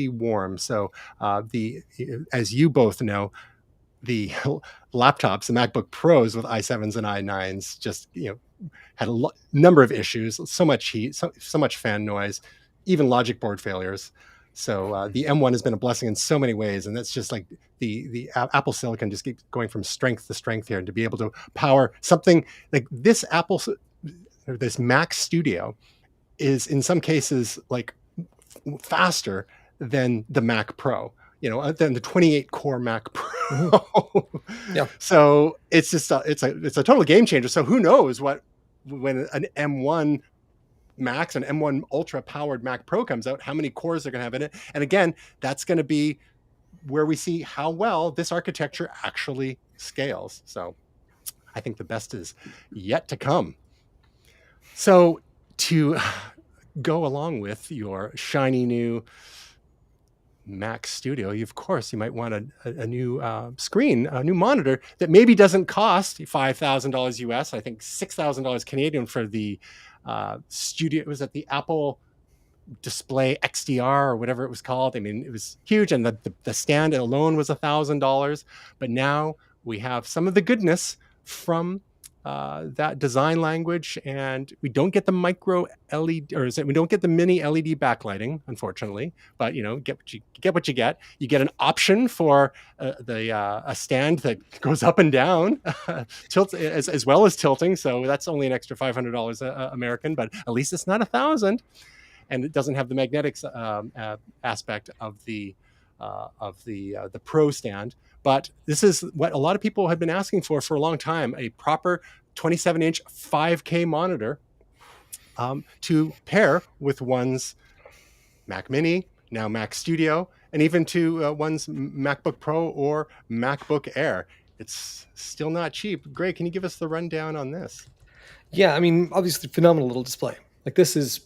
warm. So as you both know, the laptops, the MacBook Pros with i7s and i9s, just had a number of issues, so much heat, so much fan noise, even logic board failures. So the M1 has been a blessing in so many ways, and that's just like the Apple Silicon just keeps going from strength to strength here, and to be able to power something like this this Mac Studio is in some cases like faster than the Mac Pro, than the 28 core Mac Pro. Mm-hmm. Yeah. So it's just it's a total game changer. So who knows when an M1 Max and M1 Ultra powered Mac Pro comes out, how many cores they're going to have in it. And again, that's going to be where we see how well this architecture actually scales. So I think the best is yet to come. So to go along with your shiny new Mac Studio, you might want a new screen, a new monitor that maybe doesn't cost $5,000 US. I think $6,000 Canadian for the Studio. Was it the Apple Display XDR or whatever it was called? I mean, it was huge, and the stand alone was $1,000. But now we have some of the goodness from that design language, and we don't get the micro LED, or we don't get the mini LED backlighting, unfortunately. But get what you get. You get an option for a stand that goes up and down, tilt as well as tilting. So that's only an extra $500 American, but at least it's not $1,000, and it doesn't have the magnetics aspect of the Pro stand. But this is what a lot of people have been asking for a long time: a proper 27-inch 5K monitor to pair with one's Mac Mini, now Mac Studio, and even to one's MacBook Pro or MacBook Air. It's still not cheap. Greg, can you give us the rundown on this? Yeah, I mean, obviously, phenomenal little display. Like this is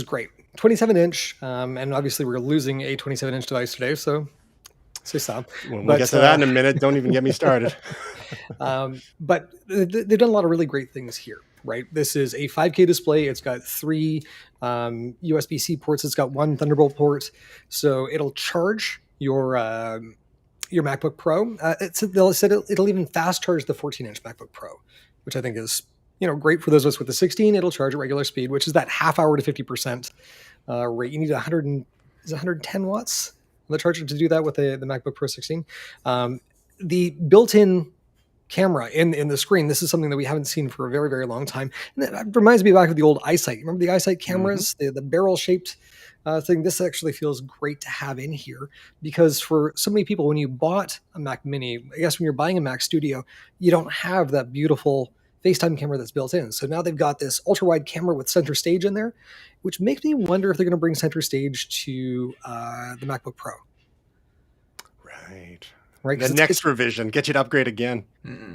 great. 27-inch, and obviously we're losing a 27-inch device today, so say so. We'll get to that in a minute. Don't even get me started. But they've done a lot of really great things here, right? This is a 5K display. It's got 3 USB-C ports. It's got 1 Thunderbolt port, so it'll charge your MacBook Pro. They'll said it'll even fast charge the 14-inch MacBook Pro, which I think is great for those of us with the 16. It'll charge at regular speed, which is that half hour to 50% rate. You need 110 watts on the charger to do that with the MacBook Pro 16. The built-in camera in the screen, this is something that we haven't seen for a very, very long time. And that reminds me back of the old iSight. Remember the iSight cameras, the barrel-shaped thing? This actually feels great to have in here, because for so many people, when you bought a Mac Mini, I guess when you're buying a Mac Studio, you don't have that beautiful FaceTime camera that's built in. So now they've got this ultra-wide camera with center stage in there, which makes me wonder if they're going to bring center stage to the MacBook Pro. Right. The next revision, get you to upgrade again.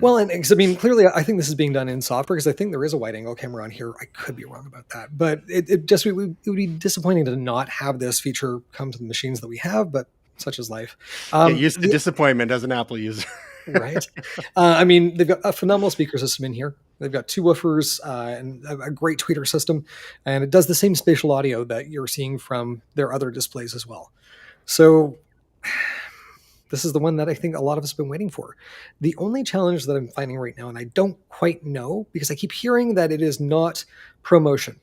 Well, and I mean, clearly, I think this is being done in software, because I think there is a wide-angle camera on here. I could be wrong about that, but it would be disappointing to not have this feature come to the machines that we have, but such is life. Get used to disappointment as an Apple user. Right. I mean, they've got a phenomenal speaker system in here. They've got 2 woofers and a great tweeter system, and it does the same spatial audio that you're seeing from their other displays as well. So this is the one that I think a lot of us have been waiting for. The only challenge that I'm finding right now, and I don't quite know, because I keep hearing that it is not ProMotion.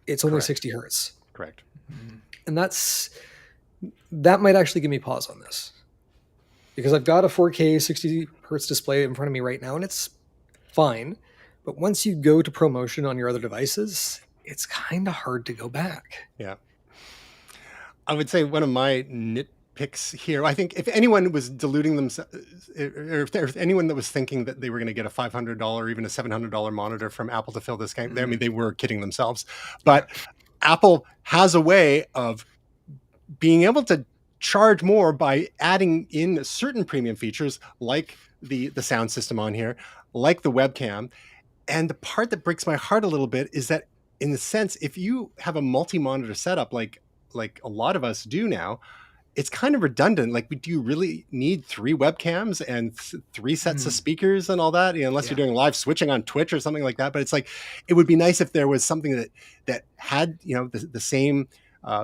It's only 60 hertz. Correct. And that might actually give me pause on this, because I've got a 4K 60 hertz display in front of me right now, and it's fine. But once you go to ProMotion on your other devices, it's kind of hard to go back. Yeah. I would say one of my nitpicks here, I think if anyone was deluding themselves, or if anyone that was thinking that they were going to get a $500 or even a $700 monitor from Apple to fill this game, I mean, they were kidding themselves. But Apple has a way of being able to charge more by adding in certain premium features, like the sound system on here, like the webcam. And the part that breaks my heart a little bit is that, in the sense, if you have a multi-monitor setup like a lot of us do now, it's kind of redundant. Like, do you really need 3 webcams and 3 sets of speakers and all that? Unless you're doing live switching on Twitch or something like that. But it's like, it would be nice if there was something that had the same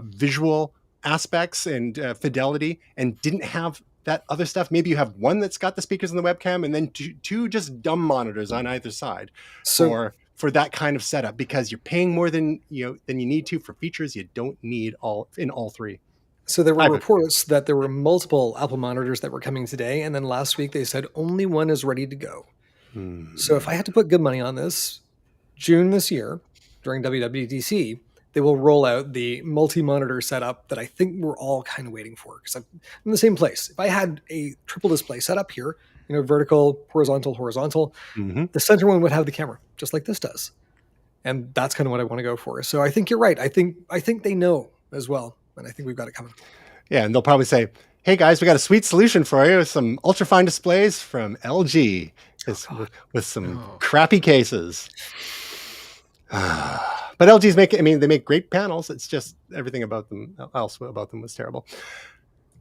visual aspects and fidelity, and didn't have that other stuff. Maybe you have one that's got the speakers and the webcam, and then two just dumb monitors on either side for that kind of setup, because you're paying more than you need to for features you don't need all 3. So there were reports that there were multiple Apple monitors that were coming today, and then last week they said only one is ready to go. So if I had to put good money on this, June this year, during WWDC, they will roll out the multi-monitor setup that I think we're all kind of waiting for, because I'm in the same place. If I had a triple display setup here, vertical, horizontal, the center one would have the camera, just like this does. And that's kind of what I want to go for. So I think you're right. I think they know as well, and I think we've got it coming. Yeah, and they'll probably say, hey guys, we got a sweet solution for you, some ultrafine displays from LG with some crappy cases. But LG's they make great panels. It's just everything about them was terrible.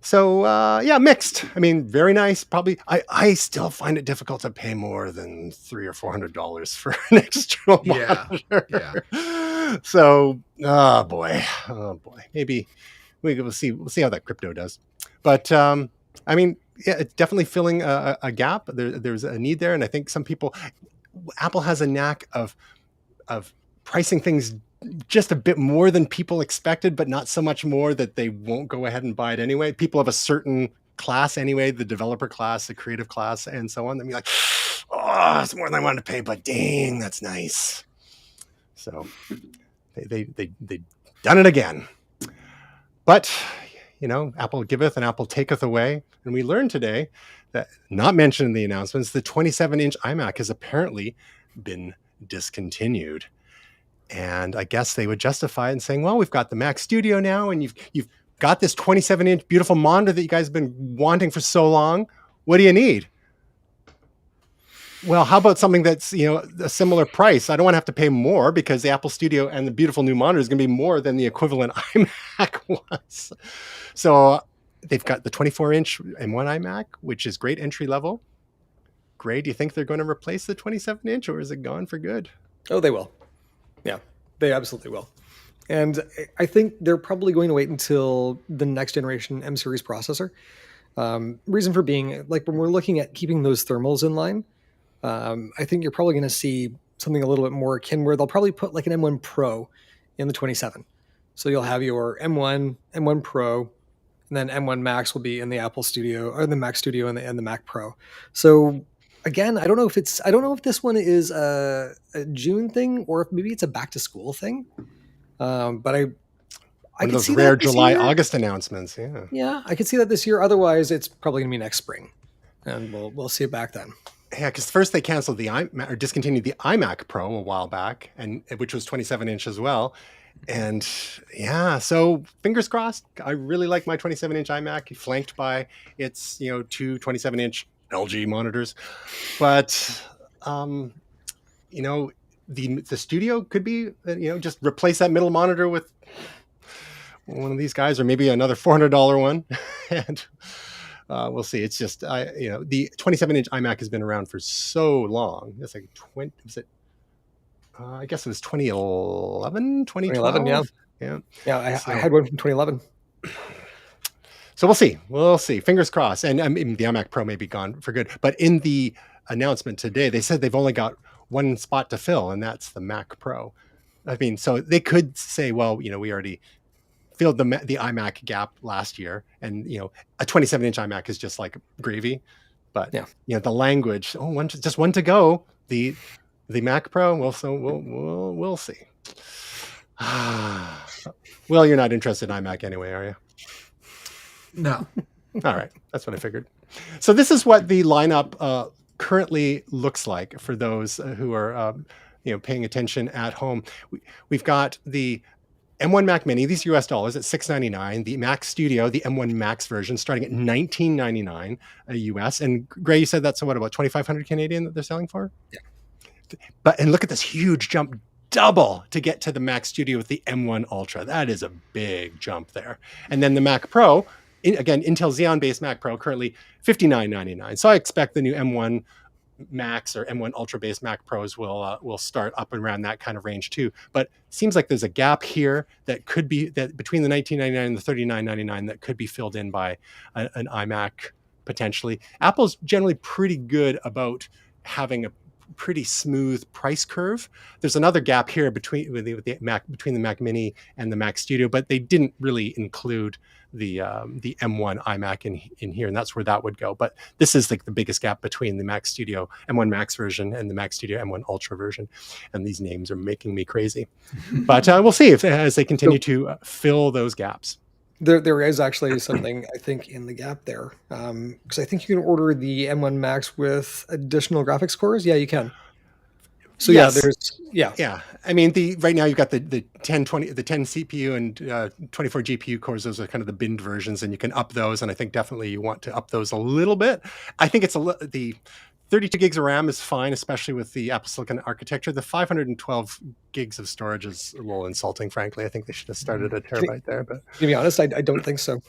So mixed. I mean, very nice. Probably, I still find it difficult to pay more than $300 or $400 for an external monitor. Yeah. So, oh boy. Maybe we'll see how that crypto does. But I mean, yeah, it's definitely filling a gap. There's a need there, and I think some people, Apple has a knack of pricing things just a bit more than people expected, but not so much more that they won't go ahead and buy it anyway. People of a certain class anyway, the developer class, the creative class, and so on. They'll be like, oh, it's more than I wanted to pay, but dang, that's nice. So they done it again. But Apple giveth and Apple taketh away. And we learned today that, not mentioned in the announcements, the 27-inch iMac has apparently been discontinued. And I guess they would justify it in saying, well, we've got the Mac Studio now, and you've got this 27-inch beautiful monitor that you guys have been wanting for so long. What do you need? Well, how about something that's, a similar price? I don't want to have to pay more, because the Apple Studio and the beautiful new monitor is going to be more than the equivalent iMac was. So they've got the 24-inch M1 iMac, which is great entry level. Gray, do you think they're going to replace the 27-inch, or is it gone for good? Oh, they will. Yeah, they absolutely will. And I think they're probably going to wait until the next generation M series processor. Reason for being, like, when we're looking at keeping those thermals in line, I think you're probably going to see something a little bit more akin, where they'll probably put like an M1 Pro in the 27. So you'll have your M1, M1 Pro, and then M1 Max will be in the Apple Studio, or the Mac Studio and the Mac Pro. So again, I don't know if this one is a June thing, or if maybe it's a back to school thing. But I One of could those see rare that this July, year. August announcements. Yeah. Yeah, I could see that this year. Otherwise, it's probably going to be next spring, and we'll see it back then. Yeah, because first they canceled the iMac, or discontinued the iMac Pro a while back, and which was 27-inch as well. And yeah, so fingers crossed. I really like my 27-inch iMac, flanked by its two 27-inch LG monitors. But the Studio could be just replace that middle monitor with one of these guys, or maybe another $400 one, and we'll see. It's just the 27-inch iMac has been around for so long. It's like 20. Was it? I guess it was 2011, 2012. 2011, yeah. I had one from 2011. So we'll see. We'll see. Fingers crossed. And the iMac Pro may be gone for good. But in the announcement today, they said they've only got one spot to fill, and that's the Mac Pro. I mean, so they could say, well, we already filled the iMac gap last year, and a 27-inch iMac is just like gravy. But the language, just one to go. The Mac Pro, we'll see. Well, you're not interested in iMac anyway, are you? No. All right, that's what I figured. So this is what the lineup currently looks like for those who are paying attention at home. We've got the M1 Mac Mini, these US dollars, at $699. The Mac Studio, the M1 Max version, starting at $1999 US. And Gray, you said that's about 2,500 Canadian that they're selling for? Yeah. And look at this huge jump, double to get to the Mac Studio with the M1 Ultra. That is a big jump there. And then the Mac Pro, again, Intel Xeon-based Mac Pro, currently $59.99. So I expect the new M1 Max or M1 Ultra-based Mac Pros will start up and around that kind of range too. But it seems like there's a gap here that could be that between the $19.99 and the $39.99 that could be filled in by an iMac potentially. Apple's generally pretty good about having a pretty smooth price curve. There's another gap here between the Mac Mini and the Mac Studio, but they didn't really include the M1 iMac in here, and that's where that would go. But this is like the biggest gap between the Mac Studio M1 Max version and the Mac Studio M1 Ultra version, and these names are making me crazy. But we'll see as they continue to fill those gaps. There is actually something, I think, in the gap there, because I think you can order the M1 Max with additional graphics cores. Yeah, you can. So yes. Yeah. I mean, right now you've got the 10 CPU and 24 GPU cores. Those are kind of the binned versions, and you can up those. And I think definitely you want to up those a little bit. I think the 32 gigs of RAM is fine, especially with the Apple Silicon architecture. The 512 gigs of storage is a little insulting, frankly. I think they should have started a terabyte there. But to be honest, I don't think so.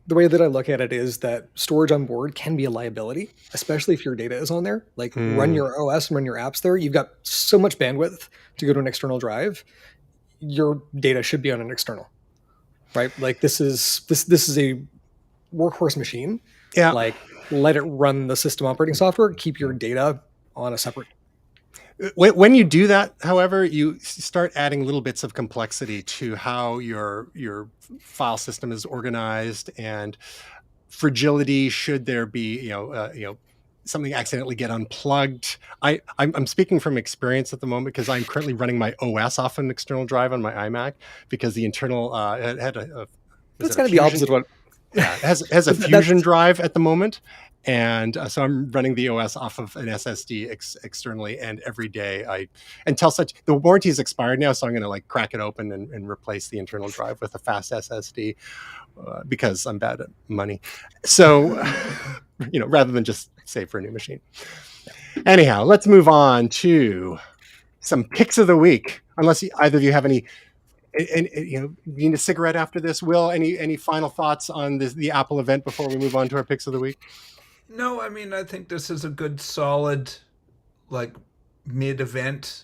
The way that I look at it is that storage on board can be a liability, especially if your data is on there. Like run your OS and run your apps there. You've got so much bandwidth to go to an external drive. Your data should be on an external, right? Like this is a workhorse machine. Yeah. Like, let it run the system operating software, keep your data on a separate. When you do that, however, you start adding little bits of complexity to how your file system is organized, and fragility should there be, something accidentally get unplugged. I'm speaking from experience at the moment because I'm currently running my OS off an external drive on my iMac because the internal had a was That's it a kind of the Fusion? opposite of what. Yeah, it has a But Fusion drive at the moment, and so I'm running the OS off of an SSD externally, and every day until such the warranty is expired now, so I'm going to like crack it open and replace the internal drive with a fast SSD because I'm bad at money. So, rather than just save for a new machine. Anyhow, let's move on to some picks of the week. Unless either of you have any. And you need a cigarette after this. Will, any final thoughts on the Apple event before we move on to our picks of the week? No, I mean, I think this is a good, solid, like mid-event,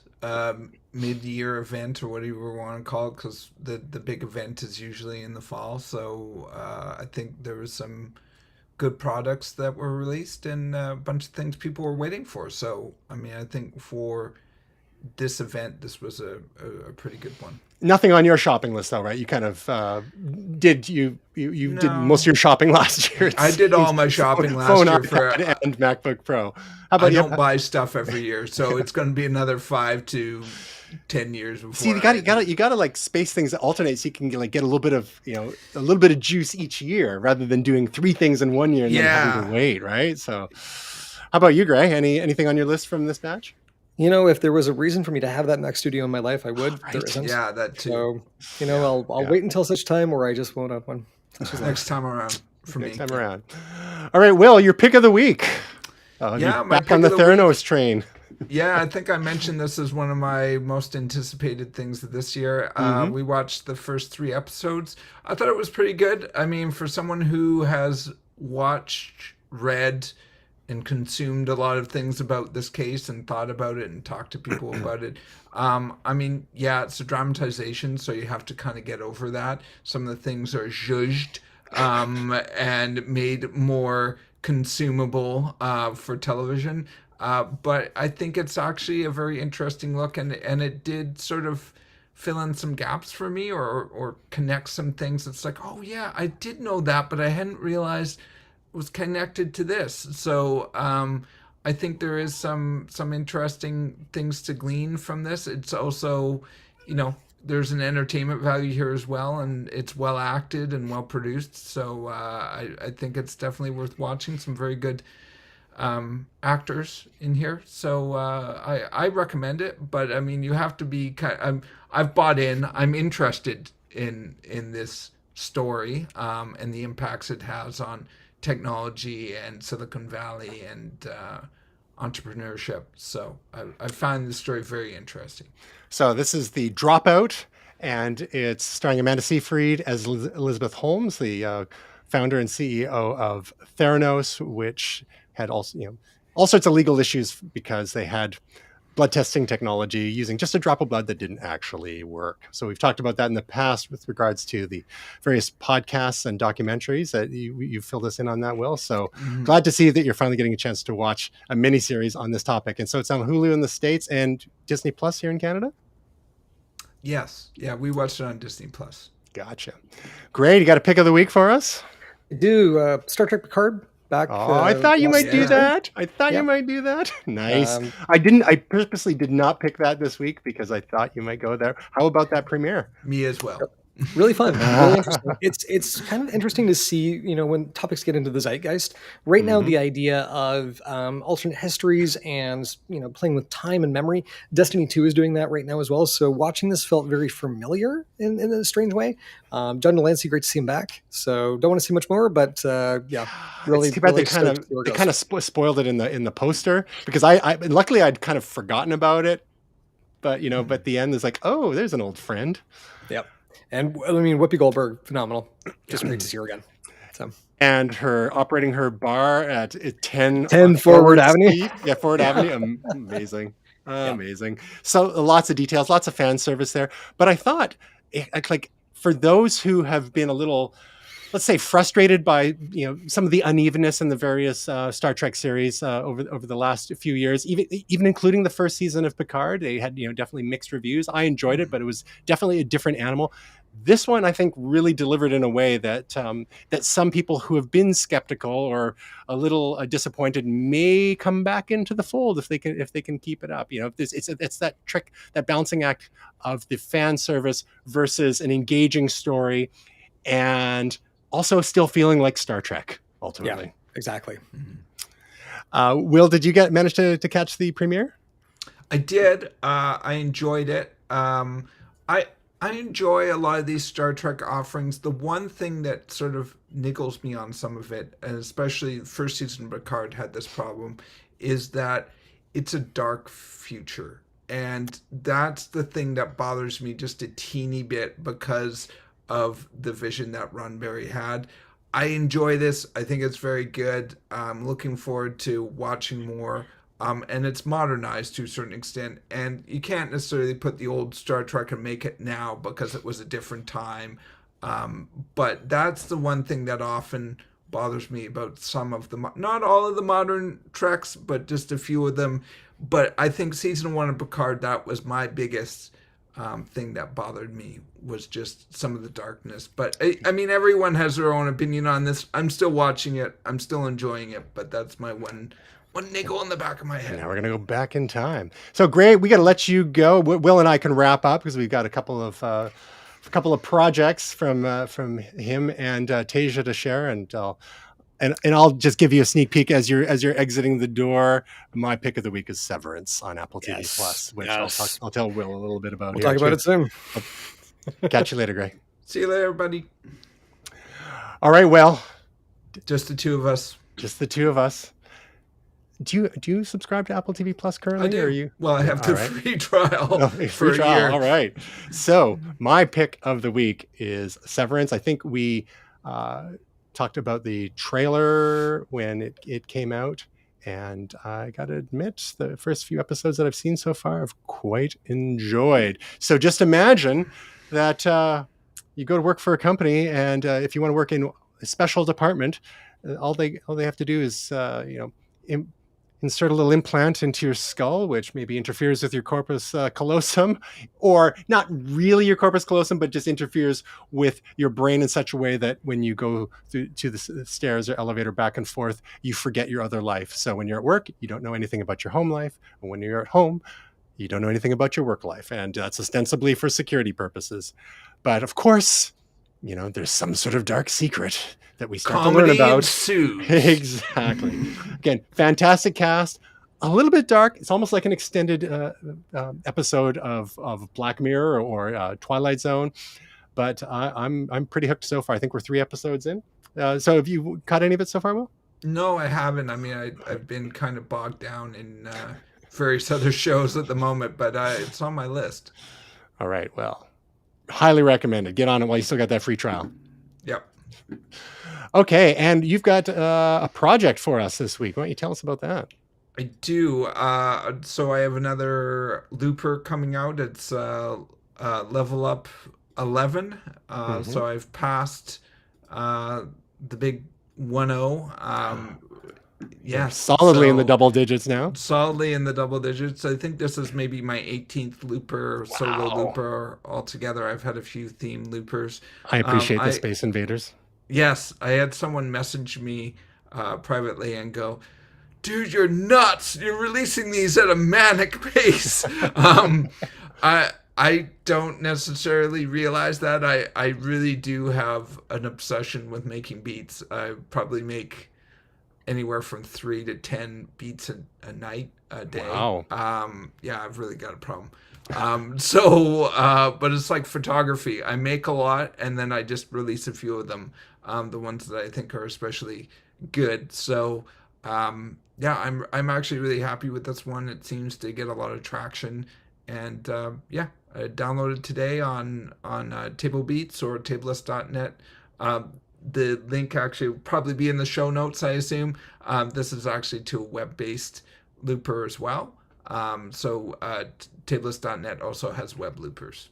mid-year event, or whatever you want to call it, because the big event is usually in the fall. So I think there was some good products that were released and a bunch of things people were waiting for. So I mean, I think for this event, this was a pretty good one. Nothing on your shopping list, though, right? You kind of did you did most of your shopping last year. I did all my shopping last year for and MacBook Pro. How about I don't buy stuff every year, so it's going to be another 5 to 10 years before. See, you gotta like space things that alternate, so you can like get a little bit of juice each year, rather than doing 3 things in one year and then having to wait, right? So, how about you, Gray? Anything on your list from this batch? If there was a reason for me to have that Mac Studio in my life, I would. Right. There isn't. Yeah, that too. So, I'll wait until such time, or I just won't have one. Next time around for me. Next time around. All right, Will, your pick of the week. Yeah, back on the Theranos train. Yeah, I think I mentioned this as one of my most anticipated things this year. We watched the first 3 episodes. I thought it was pretty good. I mean, for someone who has watched, read, and consumed a lot of things about this case and thought about it and talked to people about it. I mean, yeah, it's a dramatization, so you have to kind of get over that. Some of the things are zhuzhed and made more consumable for television. But I think it's actually a very interesting look, and it did sort of fill in some gaps for me, or connect some things. It's like, oh yeah, I did know that, but I hadn't realized was connected to this. So I think there is some interesting things to glean from this. It's also, there's an entertainment value here as well, and it's well acted and well produced. So I think it's definitely worth watching. Some very good actors in here. So I recommend it. But I mean, you have to be I've bought in. I'm interested in this story and the impacts it has on technology and Silicon Valley and entrepreneurship. So I find this story very interesting. So this is The Dropout, and it's starring Amanda Seyfried as Elizabeth Holmes, the founder and CEO of Theranos, which had also all sorts of legal issues because they had blood testing technology using just a drop of blood that didn't actually work. So we've talked about that in the past with regards to the various podcasts and documentaries that you filled us in on that, Will. So glad to see that you're finally getting a chance to watch a miniseries on this topic. And so it's on Hulu in the States and Disney Plus here in Canada? Yes. Yeah, we watched it on Disney Plus. Gotcha. Great. You got a pick of the week for us? I do. Star Trek Picard. Back, I thought you might do that. I thought you might do that. Nice. I purposely did not pick that this week because I thought you might go there. How about that premiere? Me as well. Really fun. Really interesting. It's kind of interesting to see, when topics get into the zeitgeist. Right now, the idea of alternate histories and, playing with time and memory. Destiny 2 is doing that right now as well. So watching this felt very familiar in a strange way. John Delancey, great to see him back. So don't want to see much more, but yeah, really. It's too bad really they kind of spoiled it in the poster, because I luckily I'd kind of forgotten about it, but but at the end there's like, oh, there's an old friend. Yep. And I mean, Whoopi Goldberg, phenomenal. Just great to see her again. So. And her operating her bar at 10 Forward Avenue. Yeah, Forward Avenue. Amazing. Amazing. So lots of details, lots of fan service there. But I thought, like, for those who have been a little let's say, frustrated by some of the unevenness in the various Star Trek series over the last few years, even including the first season of Picard. They had definitely mixed reviews. I enjoyed it, but it was definitely a different animal. This one, I think, really delivered in a way that that some people who have been skeptical or a little disappointed may come back into the fold if they can keep it up. It's that trick, that balancing act of the fan service versus an engaging story, and also still feeling like Star Trek ultimately. Yeah, exactly. Will, did you manage to catch the premiere? I did. I enjoyed it. I enjoy a lot of these Star Trek offerings. The one thing that sort of niggles me on some of it, and especially first season of Picard had this problem, is that it's a dark future. And that's the thing that bothers me just a teeny bit because of the vision that Roddenberry had. I enjoy this. I think it's very good. I'm looking forward to watching more. And it's modernized to a certain extent. And you can't necessarily put the old Star Trek and make it now because it was a different time. But that's the one thing that often bothers me about some of the, not all of the modern Treks, but just a few of them. But I think season 1 of Picard, that was my biggest thing that bothered me, was just some of the darkness. But I mean, everyone has their own opinion on this. I'm still watching it. I'm still enjoying it. But that's my one niggle in the back of my head. Now we're going to go back in time. So great. We got to let you go. Will and I can wrap up because we've got a couple of projects from him and Tasia to share, and I'll just give you a sneak peek as you're exiting the door. My pick of the week is Severance on Apple TV Plus, which I'll tell Will a little bit about. We'll talk about it soon. Catch you later, Gray. See you later, buddy. All right. Well, just the two of us. Just the two of us. Do you subscribe to Apple TV Plus currently? I do. Or you? Well, I have the free trial free trial. Year. All right. So my pick of the week is Severance. I think we talked about the trailer when it came out, and I got to admit, the first few episodes that I've seen so far I've quite enjoyed. So just imagine that you go to work for a company, and if you want to work in a special department, all they have to do is insert a little implant into your skull, which maybe interferes with your corpus callosum, or not really your corpus callosum, but just interferes with your brain in such a way that when you go to the stairs or elevator back and forth, you forget your other life. So when you're at work, you don't know anything about your home life. And when you're at home, you don't know anything about your work life. And that's ostensibly for security purposes. But of course, there's some sort of dark secret that we start to learn about. Exactly. Again, fantastic cast. A little bit dark. It's almost like an extended episode of Black Mirror or Twilight Zone. But I'm pretty hooked so far. I think we're 3 episodes in. So have you caught any of it so far, Will? No, I haven't. I mean, I've been kind of bogged down in various other shows at the moment, but it's on my list. All right. Well, highly recommended. Get on it while you still got that free trial. Yep. Okay, and you've got a project for us this week. Why don't you tell us about that? I do. So I have another looper coming out. It's level up 11. So I've passed the big 1-0. Solidly in the double digits now. Solidly in the double digits. I think this is maybe my 18th looper, solo looper altogether. I've had a few theme loopers. I appreciate the Space Invaders. Yes, I had someone message me privately and go, "Dude, you're nuts! You're releasing these at a manic pace." I don't necessarily realize that. I really do have an obsession with making beats. I probably make anywhere from 3 to 10 beats a night, a day. Wow. Yeah, I've really got a problem. But it's like photography. I make a lot and then I just release a few of them, the ones that I think are especially good. So, I'm actually really happy with this one. It seems to get a lot of traction, and I downloaded today on Table Beats or Tableist.net. The link actually will probably be in the show notes, I assume. This is actually to a web-based looper as well. Tableist.net also has web loopers.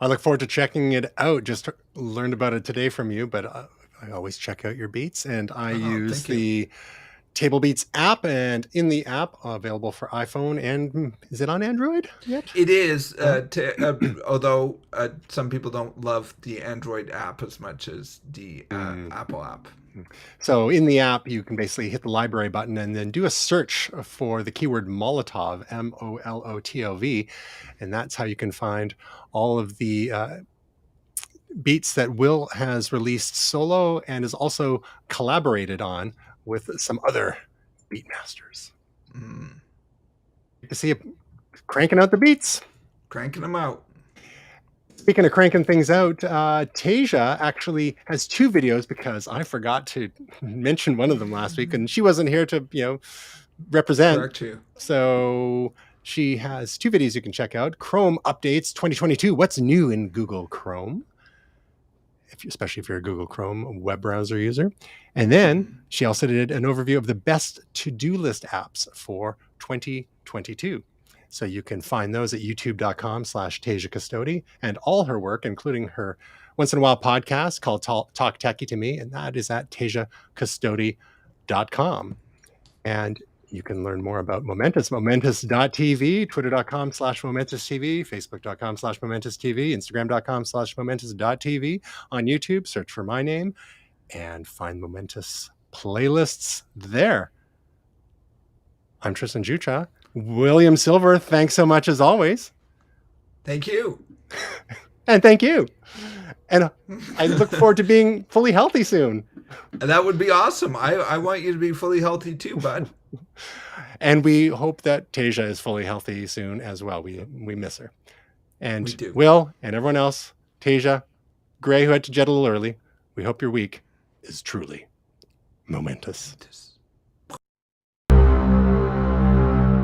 I look forward to checking it out. Just learned about it today from you, but I always check out your beats, and I use Thank you. the Table Beats app, and in the app available for iPhone, and is it on Android yet? It is, although some people don't love the Android app as much as the Apple app. So in the app, you can basically hit the library button and then do a search for the keyword Molotov, Molotov, and that's how you can find all of the beats that Will has released solo and is also collaborated on with some other beat masters. To see you cranking out the beats. Cranking them out. Speaking of cranking things out, Tasia actually has 2 videos because I forgot to mention one of them last week, and she wasn't here to, represent. Correct you. So she has 2 videos you can check out. Chrome updates 2022. What's new in Google Chrome? Especially if you're a Google Chrome web browser user. And then she also did an overview of the best to-do list apps for 2022. So you can find those at youtube.com/Tasia Custodi, and all her work, including her once in a while podcast called Talk Techie to Me, and that is at TasiaCustodi.com. And you can learn more about Momentous, momentous.tv, twitter.com/momentoustv, facebook.com/momentoustv, instagram.com/momentous.tv. On YouTube, search for my name and find Momentous playlists there. I'm Tristan Jucha. William Silver, thanks so much as always. Thank you. And thank you. And I look forward to being fully healthy soon. That would be awesome. I want you to be fully healthy too, bud. And we hope that Tasia is fully healthy soon as well. We miss her. And We do. Will and everyone else, Tasia, Gray, who had to jet a little early, we hope your week is truly momentous.